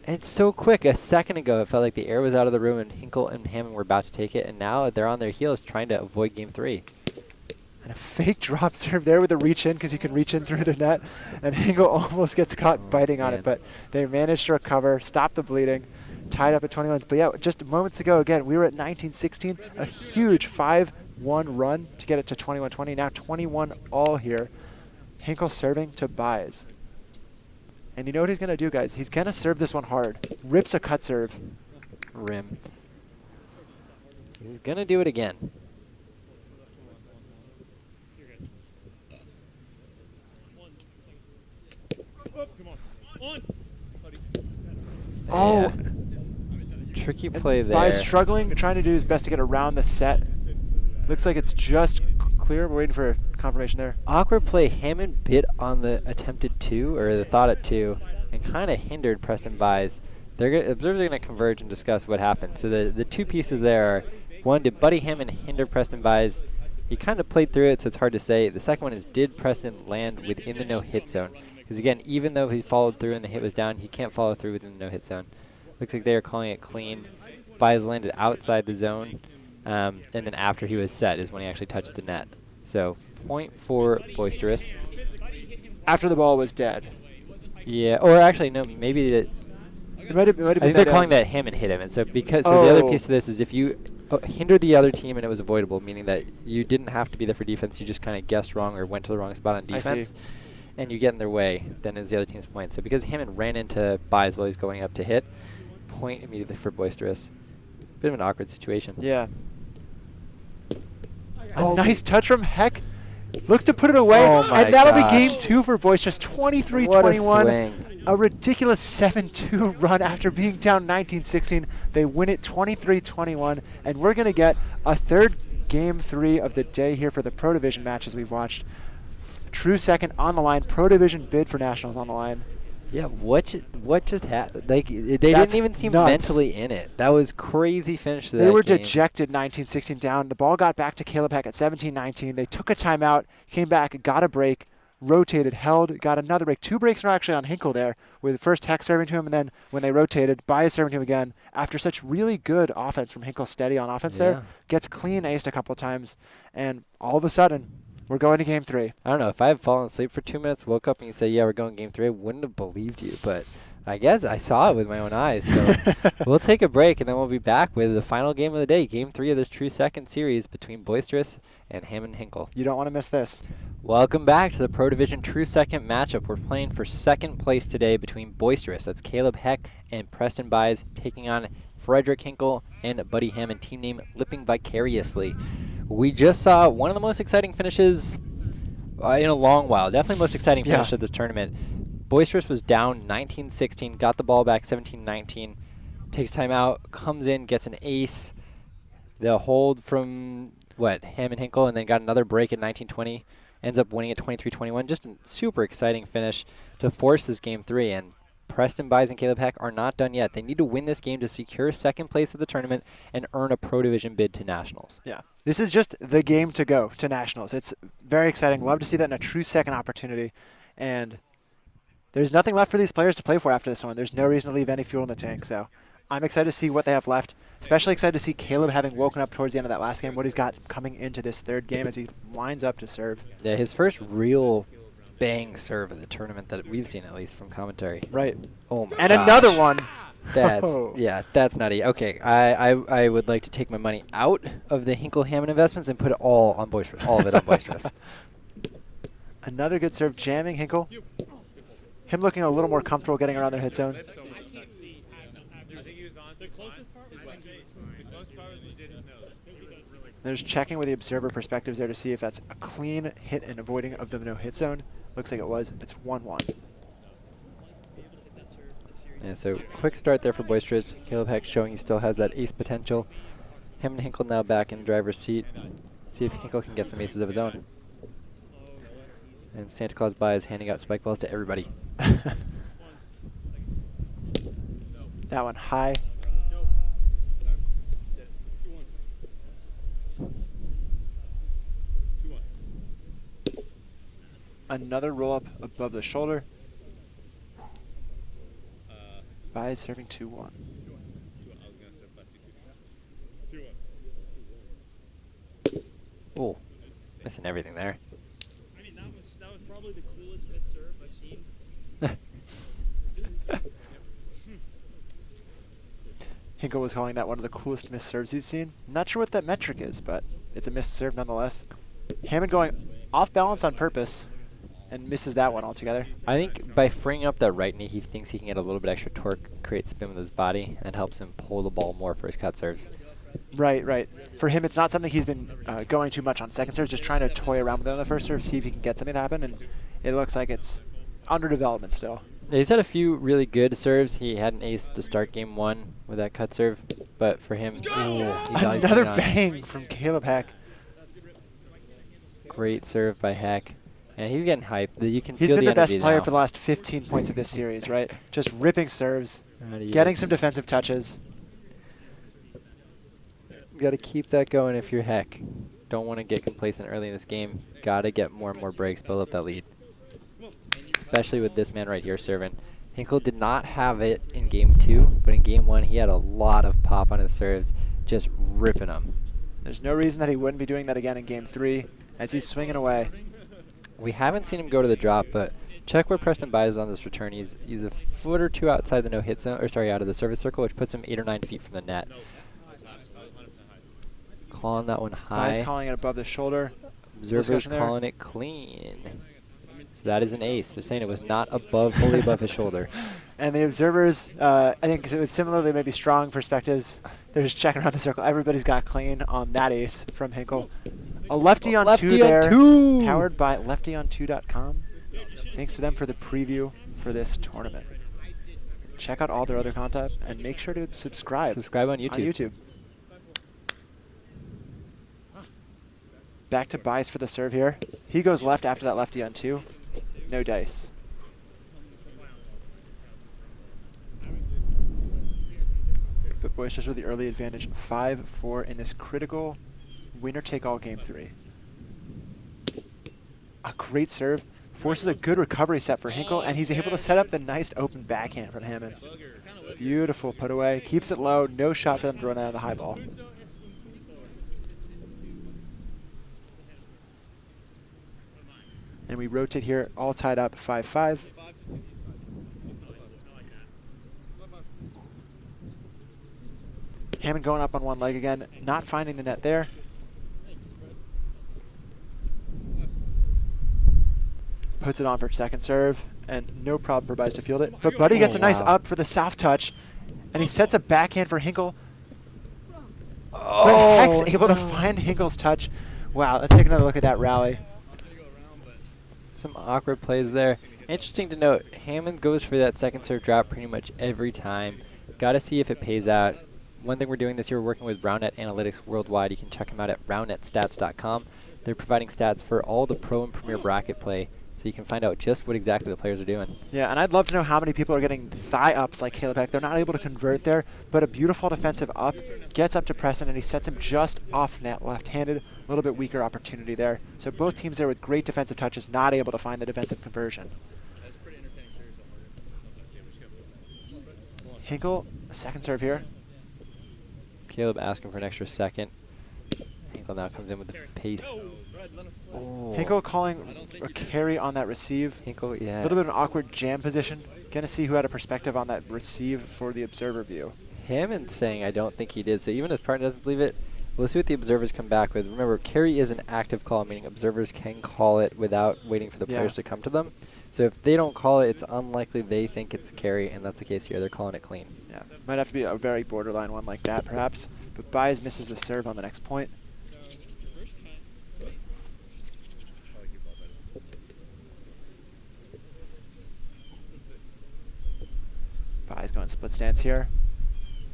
And it's so quick. A second ago, it felt like the air was out of the room, and Hinkle and Hammon were about to take it, and now they're on their heels trying to avoid game 3. And a fake drop serve there with a reach in, because you can reach in through the net. And Hinkle almost gets caught biting on it, but they managed to recover, stop the bleeding, tied up at 21. But yeah, just moments ago, again, we were at 19-16, a huge 5-1 run to get it to 21-20. Now 21 all here. Hinkle serving to Buys. And you know what he's going to do, guys? He's going to serve this one hard. Rips a cut serve. Rim. He's going to do it again. Oh, Tricky play there. Buys struggling, trying to do his best to get around the set. Looks like it's just clear. We're waiting for confirmation there. Awkward play. Hammon bit on the attempted 2, or the thought at 2, and kind of hindered Preston Buys. Observers are going to converge and discuss what happened. So the two pieces there are, one, did Buddy Hammon hinder Preston Buys? He kind of played through it, so it's hard to say. The second one is, did Preston land within the no-hit zone? Because again, even though he followed through and the hit was down, he can't follow through within the no-hit zone. Looks like they are calling it clean. Buys landed outside the zone, and then after he was set is when he actually touched the net. So point for Boisterous. After the ball was dead. Yeah, or actually no, maybe that. It might have been I think they're calling that Hammon hit him, and so because the other piece of this is if you hindered the other team and it was avoidable, meaning that you didn't have to be there for defense, you just kind of guessed wrong or went to the wrong spot on defense, and you get in their way, then it's the other team's point. So because Hammon ran into Buys while he's going up to hit, point immediately for Boisterous. Bit of an awkward situation. Yeah. A nice touch from Heck. Looks to put it away, and that'll be game 2 for Boisterous. 23-21. A ridiculous 7-2 run after being down 19-16. They win it 23-21, and we're going to get a third game 3 of the day here for the Pro Division matches we've watched. True second on the line. Pro Division bid for Nationals on the line. Yeah, what just happened? Like they didn't even seem mentally in it. That was crazy finish to that game. They were dejected 19-16 down. The ball got back to Caleb Heck at 17-19. They took a timeout, came back, got a break, rotated, held, got another break. 2 breaks were actually on Hinkle there, with first Heck serving to him, and then when they rotated, Bias serving to him again. After such really good offense from Hinkle, steady on offense there, gets clean aced a couple of times, and all of a sudden, we're going to game 3. I don't know. If I had fallen asleep for 2 minutes, woke up and you say, yeah, we're going game 3, I wouldn't have believed you. But I guess I saw it with my own eyes. So we'll take a break, and then we'll be back with the final game of the day, game 3 of this True Second series between Boisterous and Hammon Hinkle. You don't want to miss this. Welcome back to the Pro Division True Second matchup. We're playing for second place today between Boisterous, that's Caleb Heck, and Preston Buys, taking on Frederick Hinkle and Buddy Hammon, team name Lipping Vicariously. We just saw one of the most exciting finishes in a long while. Definitely most exciting finish of this tournament. Boisterous was down 19-16, got the ball back 17-19, takes time out, comes in, gets an ace. The hold from, Hammon Hinkle, and then got another break at 19-20. Ends up winning at 23-21. Just a super exciting finish to force this game 3. And Preston Buys and Caleb Heck are not done yet. They need to win this game to secure second place of the tournament and earn a Pro Division bid to Nationals. Yeah. This is just the game to go to Nationals. It's very exciting. Love to see that in a true second opportunity. And there's nothing left for these players to play for after this one. There's no reason to leave any fuel in the tank. So I'm excited to see what they have left. Especially excited to see Caleb having woken up towards the end of that last game, what he's got coming into this third game as he lines up to serve. Yeah, his first real bang serve of the tournament that we've seen, at least from commentary. Right. Oh my And gosh. another one. That's nutty. Okay, I would like to take my money out of the Hinkle Hammon investments and put it all on Boisterous, all of it on Boisterous. Another good serve, jamming Hinkle. Him looking a little more comfortable getting around their hit zone. There's checking with the observer perspectives there to see if that's a clean hit and avoiding of the no-hit zone. Looks like it was. It's 1-1. Yeah, so quick start there for Boisterous. Caleb Heck showing he still has that ace potential. Hammon Hinkle now back in the driver's seat. See if Hinkle can get some aces of his own. And Santa Claus Bai is handing out spike balls to everybody. That one high. Another roll up above the shoulder. Bai is serving 2-1. Oh, missing everything there. I mean, that was probably the coolest miss serve I've seen. Hinkle was calling that one of the coolest missed serves you've seen. Not sure what that metric is, but it's a missed serve nonetheless. Hammon going off balance on purpose and misses that one altogether. I think by freeing up that right knee, he thinks he can get a little bit extra torque, create spin with his body, and that helps him pull the ball more for his cut serves. Right, right. For him, it's not something he's been going too much on second serve, just trying to toy around with it on the first serve, see if he can get something to happen, and it looks like it's under development still. Yeah, he's had a few really good serves. He had an ace to start game 1 with that cut serve, but for him, he's Another bang from Caleb Heck. Great serve by Heck. And he's getting hyped. You can He's feel been the the best energy player now. for the last 15 points of this series, right? Just ripping serves, How do you getting some defensive touches. got to keep that going if you're Heck. Don't want to get complacent early in this game. Got to get more and more breaks, build up that lead. Especially with this man right here serving. Hinkle did not have it in game 2, but in game 1 he had a lot of pop on his serves, just ripping them. There's no reason that he wouldn't be doing that again in game 3 as he's swinging away. We haven't seen him go to the drop, but check where Preston Bai is on this return. He's a foot or two outside the no-hit zone, or sorry, out of the service circle, which puts him 8 or 9 feet from the net. Calling that one high. Bai's calling it above the shoulder. Observer's Discussion there. calling it clean. So that is an ace. They're saying it was not above, fully above his shoulder. And the observers, I think it's similarly maybe strong perspectives. They're just checking around the circle. Everybody's got clean on that ace from Hinkle. A lefty on two there, powered by leftyon2.com. Thanks to them for the preview for this tournament. Check out all their other content and make sure to subscribe. Subscribe on YouTube. Back to Bai's for the serve here. He goes left after that lefty on 2. No dice. But Boisterous with the early advantage, 5-4 in this critical winner-take-all game 3. A great serve. Forces a good recovery set for Hinkle, and he's able to set up the nice open backhand from Hammon. Beautiful put away. Keeps it low. No shot for them to run out of the high ball. And we rotate here, all tied up, 5-5. Hammon going up on one leg again, not finding the net there. Puts it on for second serve, and no problem for Bice to field it. But Buddy gets a nice up for the soft touch, and he sets a backhand for Hinkle. But Heck's able to find Hinkle's touch. Wow, let's take another look at that rally. Some awkward plays there. Interesting to note, Hammond goes for that second serve drop pretty much every time. Got to see if it pays out. One thing we're doing this year, we're working with roundnet analytics worldwide. You can check them out at roundnetstats.com. They're providing stats for all the pro and premier bracket play, so you can find out just what exactly the players are doing. Yeah, and I'd love to know how many people are getting thigh ups like Caleb Heck. They're not able to convert there, but a beautiful defensive up gets up to Preston, and he sets him just off net left-handed. A little bit weaker opportunity there. So both teams there with great defensive touches, not able to find the defensive conversion. Hinkle, second serve here. Caleb asking for an extra second. Hinkle now comes in with the pace. Oh. Hinkle calling a carry on that receive. Hinkle, yeah. A little bit of an awkward jam position. Gonna see who had a perspective on that receive for the observer view. Hammond saying I don't think he did, so even his partner doesn't believe it. We'll see what the observers come back with. Remember, carry is an active call, meaning observers can call it without waiting for the players to come to them. So if they don't call it, it's unlikely they think it's carry, and that's the case here. They're calling it clean. Yeah, might have to be a very borderline one like that, perhaps. But Baez misses the serve on the next point. Baez going split stance here.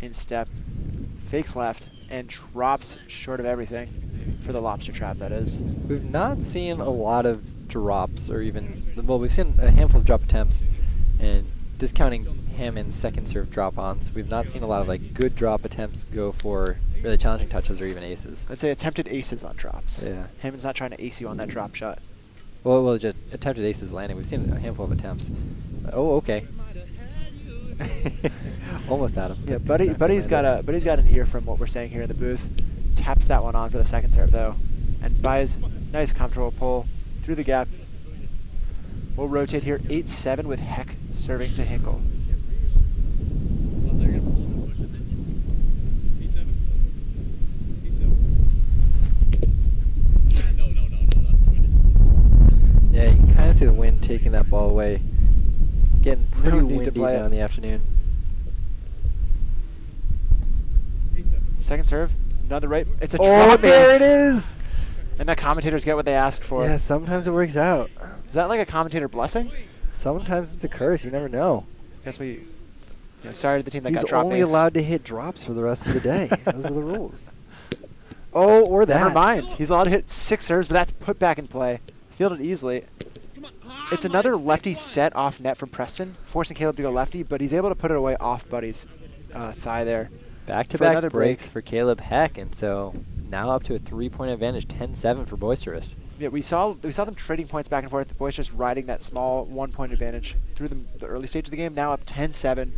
In step, fakes left, and drops short of everything for the lobster trap, that is. We've not seen a lot of drops, or even, well, we've seen a handful of drop attempts, and discounting Hammon's second serve drop-ons, we've not seen a lot of like good drop attempts go for really challenging touches or even aces. I'd say attempted aces on drops. Yeah. Hammon's not trying to ace you on that drop shot. Well, just attempted aces landing. We've seen a handful of attempts. Oh, okay. Almost had him. Yeah, Buddy's got an ear from what we're saying here in the booth. Taps that one on for the second serve though, and buys nice comfortable pull through the gap. We'll rotate here 8-7 with Heck serving to Hinkle. Yeah, you can kind of see the wind taking that ball away. Getting pretty need to windy play now it. in the afternoon. Second serve, another right. It's a Oh, drop there ace. it is! And the commentators get what they asked for. Yeah, sometimes it works out. Is that like a commentator blessing? Sometimes it's a sorry, you never know. Guess sorry to the team that He's got drop only ace. allowed to hit drops for the rest of the day. Those are the rules. Oh, or that. Never mind. He's allowed to hit 6 serves, but that's put back in play. Fielded easily. It's another lefty set off net from Preston, forcing Caleb to go lefty, but he's able to put it away off Buddy's thigh there. For Back-to-back another breaks break. for Caleb Heck, and so now up to a 3-point advantage, 10-7 for Boisterous. Yeah, we saw them trading points back and forth. Boisterous riding that small 1-point advantage through the early stage of the game. Now up 10-7.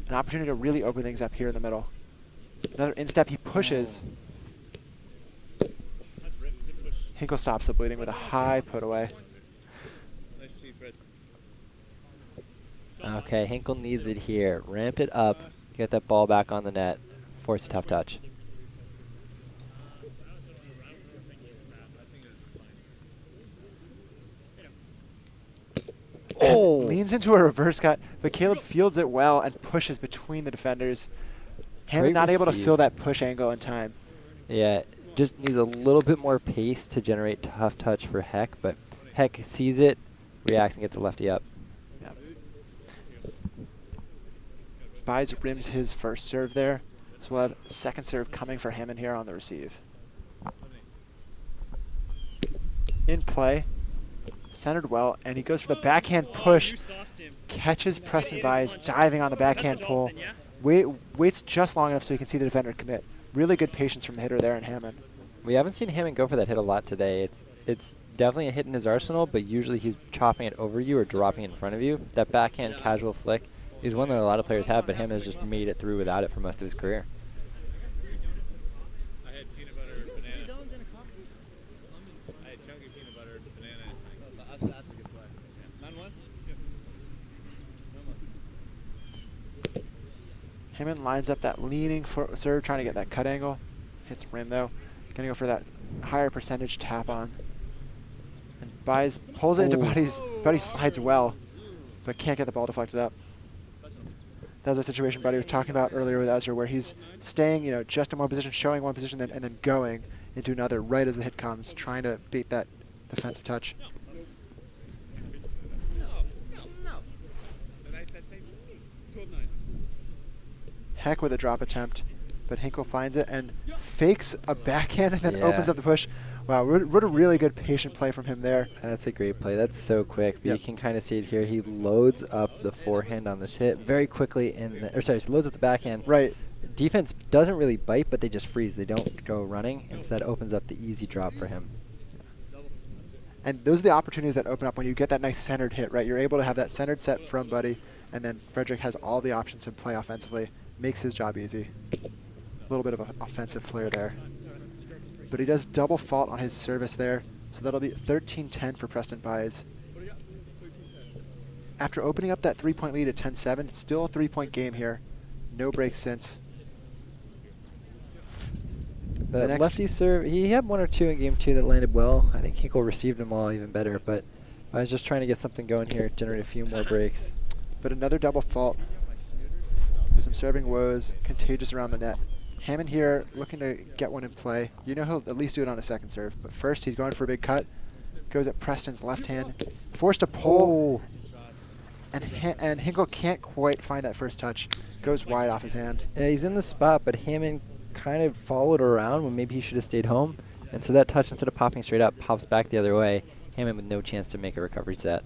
An opportunity to really open things up here in the middle. Another instep, he pushes. Hinkle stops the bleeding with a high put away. Okay, Hinkle needs it here. Ramp it up, get that ball back on the net, force a tough touch. Oh! Leans into a reverse cut, but Caleb fields it well and pushes between the defenders. Hammon Great not able to receive. fill that push angle in time. Yeah, just needs a little bit more pace to generate tough touch for Heck, but Heck sees it, reacts, and gets the lefty up. Yeah. Buys rims his first serve there, so we'll have second serve coming for Hammon here on the receive. In play, centered well, and he goes for the backhand push, catches Preston Buys diving on the backhand pull, waits just long enough so he can see the defender commit. Really good patience from the hitter there in Hammon. We haven't seen Hammon go for that hit a lot today. It's definitely a hit in his arsenal, but usually he's chopping it over you or dropping it in front of you. That backhand casual flick is one that a lot of players have, but Hammon has just made it through without it for most of his career. I had peanut butter banana. I had chunky peanut butter banana. That's a good play. Yeah. 9-1? Hammon lines up that leaning serve, trying to get that cut angle. Hits rim though. Gonna go for that higher percentage tap on. And Buys pulls it into Buddy's. Buddy slides well, but can't get the ball deflected up. That was a situation Buddy was talking about earlier with Ezra, where he's staying, just in one position, showing one position, and then going into another right as the hit comes, trying to bait that defensive touch. No. Then I said 12-9. Heck with a drop attempt, but Hinkle finds it and fakes a backhand and then Yeah. opens up the push. Wow, what a really good patient play from him there. That's a great play. That's so quick. But Yep. you can kind of see it here. He loads up the forehand on this hit very quickly. He loads up the backhand. Right. Defense doesn't really bite, but they just freeze. They don't go running. Instead, opens up the easy drop for him. And those are the opportunities that open up when you get that nice centered hit, right? You're able to have that centered set from Buddy, and then Frederick has all the options to play offensively. Makes his job easy. A little bit of an offensive flair there. But he does double fault on his service there, so that'll be 13-10 for Preston Buys. After opening up that 3-point lead at 10-7, it's still a 3-point game here. No breaks since. The next- lefty serve, he had one or two in game 2 that landed well. I think Hinkle received them all even better, but I was just trying to get something going here, generate a few more breaks. But another double fault. There's some serving woes, contagious around the net. Hammon here looking to get one in play. He'll at least do it on a second serve. But first, he's going for a big cut. Goes at Preston's left hand. Forced to pull. And Hinkle can't quite find that first touch. Goes wide off his hand. Yeah, he's in the spot, but Hammon kind of followed around when maybe he should have stayed home. And so that touch, instead of popping straight up, pops back the other way. Hammon with no chance to make a recovery set.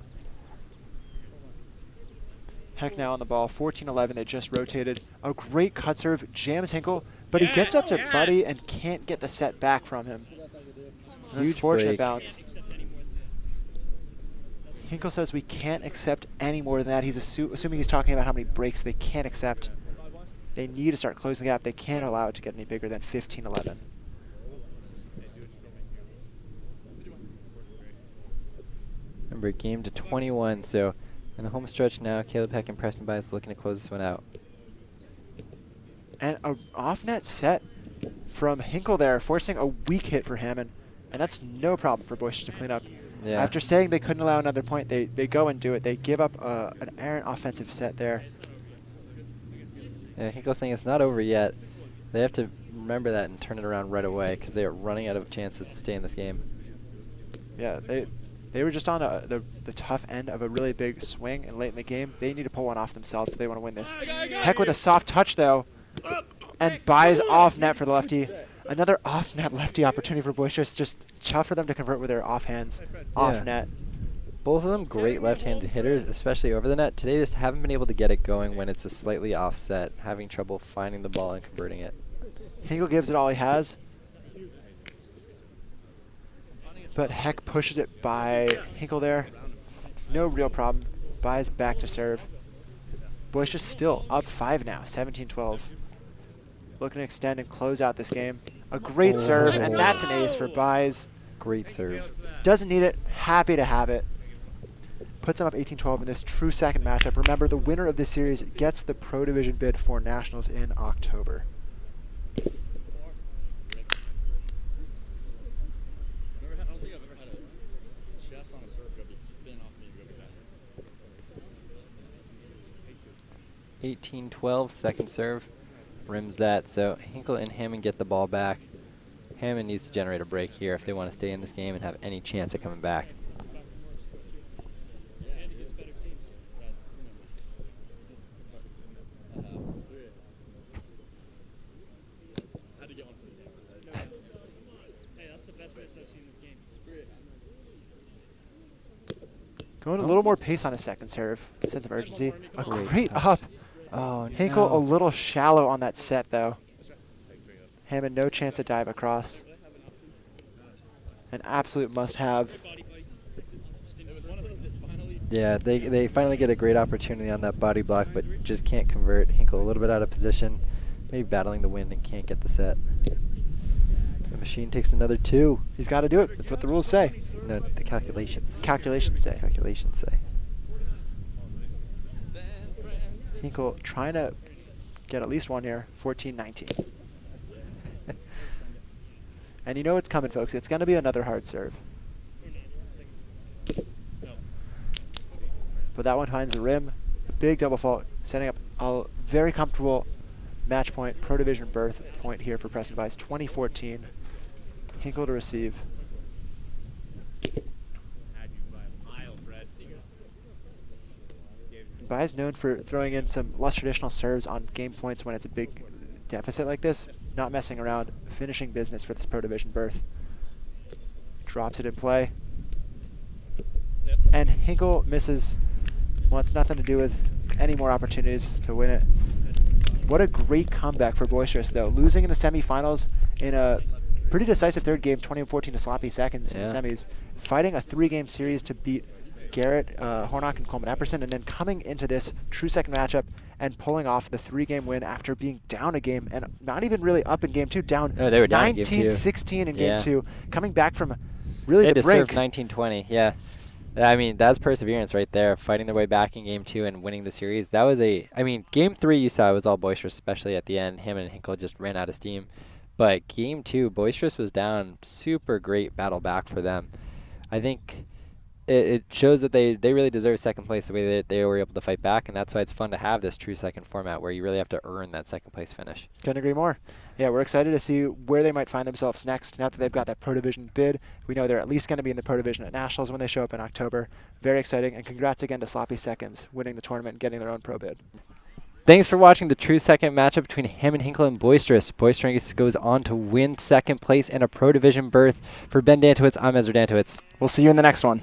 Heck now on the ball, 14-11. They just rotated. A great cut serve, jams Hinkle, but he gets up to Buddy and can't get the set back from him. An Huge unfortunate break. bounce. Hinkle says we can't accept any more than that. He's assuming he's talking about how many breaks they can't accept. They need to start closing the gap. They can't allow it to get any bigger than 15-11. Remember, game to 21, so in the home stretch now, Caleb Heck and Preston Bias looking to close this one out. And a off-net set from Hinkle there, forcing a weak hit for Hammon. And that's no problem for Boisterous to clean up. Yeah. After saying they couldn't allow another point, they go and do it. They give up an errant offensive set there. Yeah, Hinkle saying it's not over yet. They have to remember that and turn it around right away because they are running out of chances to stay in this game. Yeah, they were just on the tough end of a really big swing, and late in the game, they need to pull one off themselves if they want to win this. Heck with a soft touch, though, and buys off net for the lefty. Another off-net lefty opportunity for Boisterous. Just tough for them to convert with their offhands, off net. Both of them great left-handed hitters, especially over the net. Today, they just haven't been able to get it going when it's a slightly offset, having trouble finding the ball and converting it. Hinkle gives it all he has, but Heck pushes it by Hinkle there. No real problem. Buys back to serve. Boisterous still up 5 now, 17-12. Looking to extend and close out this game. A great serve, and that's an ace for Buys. Great serve. Doesn't need it, happy to have it. Puts them up 18-12 in this true second matchup. Remember, the winner of this series gets the Pro Division bid for Nationals in October. I don't think I've ever had a chest on a serve go spin off me and go 18-12, second serve. Rims that, so Hinkle and Hammon get the ball back. Hammon needs to generate a break here if they want to stay in this game and have any chance of coming back. Going a little more pace on a second serve. Sense of urgency. A Great great touch. up. Oh, Hinkle no. a little shallow on that set, though. Hammond no chance to dive across. An absolute must-have. Yeah, they finally get a great opportunity on that body block, but just can't convert. Hinkle a little bit out of position, maybe battling the wind and can't get the set. The machine takes another 2. He's got to do it. That's what the rules say. No, the calculations. Calculations say. Calculations say. Hinkle trying to get at least one here. 14-19. And you know what's coming, folks. It's going to be another hard serve. But that one finds the rim. A big double fault, setting up a very comfortable match point, Pro Division berth point here for Preston Bias. 2014. Hinkle to receive. Bias known for throwing in some less traditional serves on game points when it's a big deficit like this. Not messing around, finishing business for this Pro Division berth. Drops it in play. And Hinkle misses. Wants nothing to do with any more opportunities to win it. What a great comeback for Boisterous, though. Losing in the semifinals in a pretty decisive third game, 20-14 to sloppy seconds in the semis. Fighting a 3-game series to beat Garrett, Hornock, and Coleman Epperson, and then coming into this true second matchup and pulling off the 3-game win after being down a game and not even really up in game 2, down No, they were down in game 19-16 in game Yeah. 2, coming back from really They had the to serve brink. 19-20, yeah. I mean, that's perseverance right there, fighting their way back in game 2 and winning the series. That was game 3 you saw was all Boisterous, especially at the end. Hammon and Hinkle just ran out of steam. But game 2, Boisterous was down. Super great battle back for them. I think it shows that they really deserve second place the way that they were able to fight back, and that's why it's fun to have this true second format where you really have to earn that second place finish. Couldn't agree more. Yeah, we're excited to see where they might find themselves next. Now that they've got that Pro Division bid, we know they're at least going to be in the Pro Division at Nationals when they show up in October. Very exciting, and congrats again to Sloppy Seconds winning the tournament and getting their own pro bid. Thanks for watching the true second matchup between Hammon, Hinkle, and Boisterous. Boisterous goes on to win second place and a Pro Division berth. For Ben Dantowitz, I'm Ezra Dantowitz. We'll see you in the next one.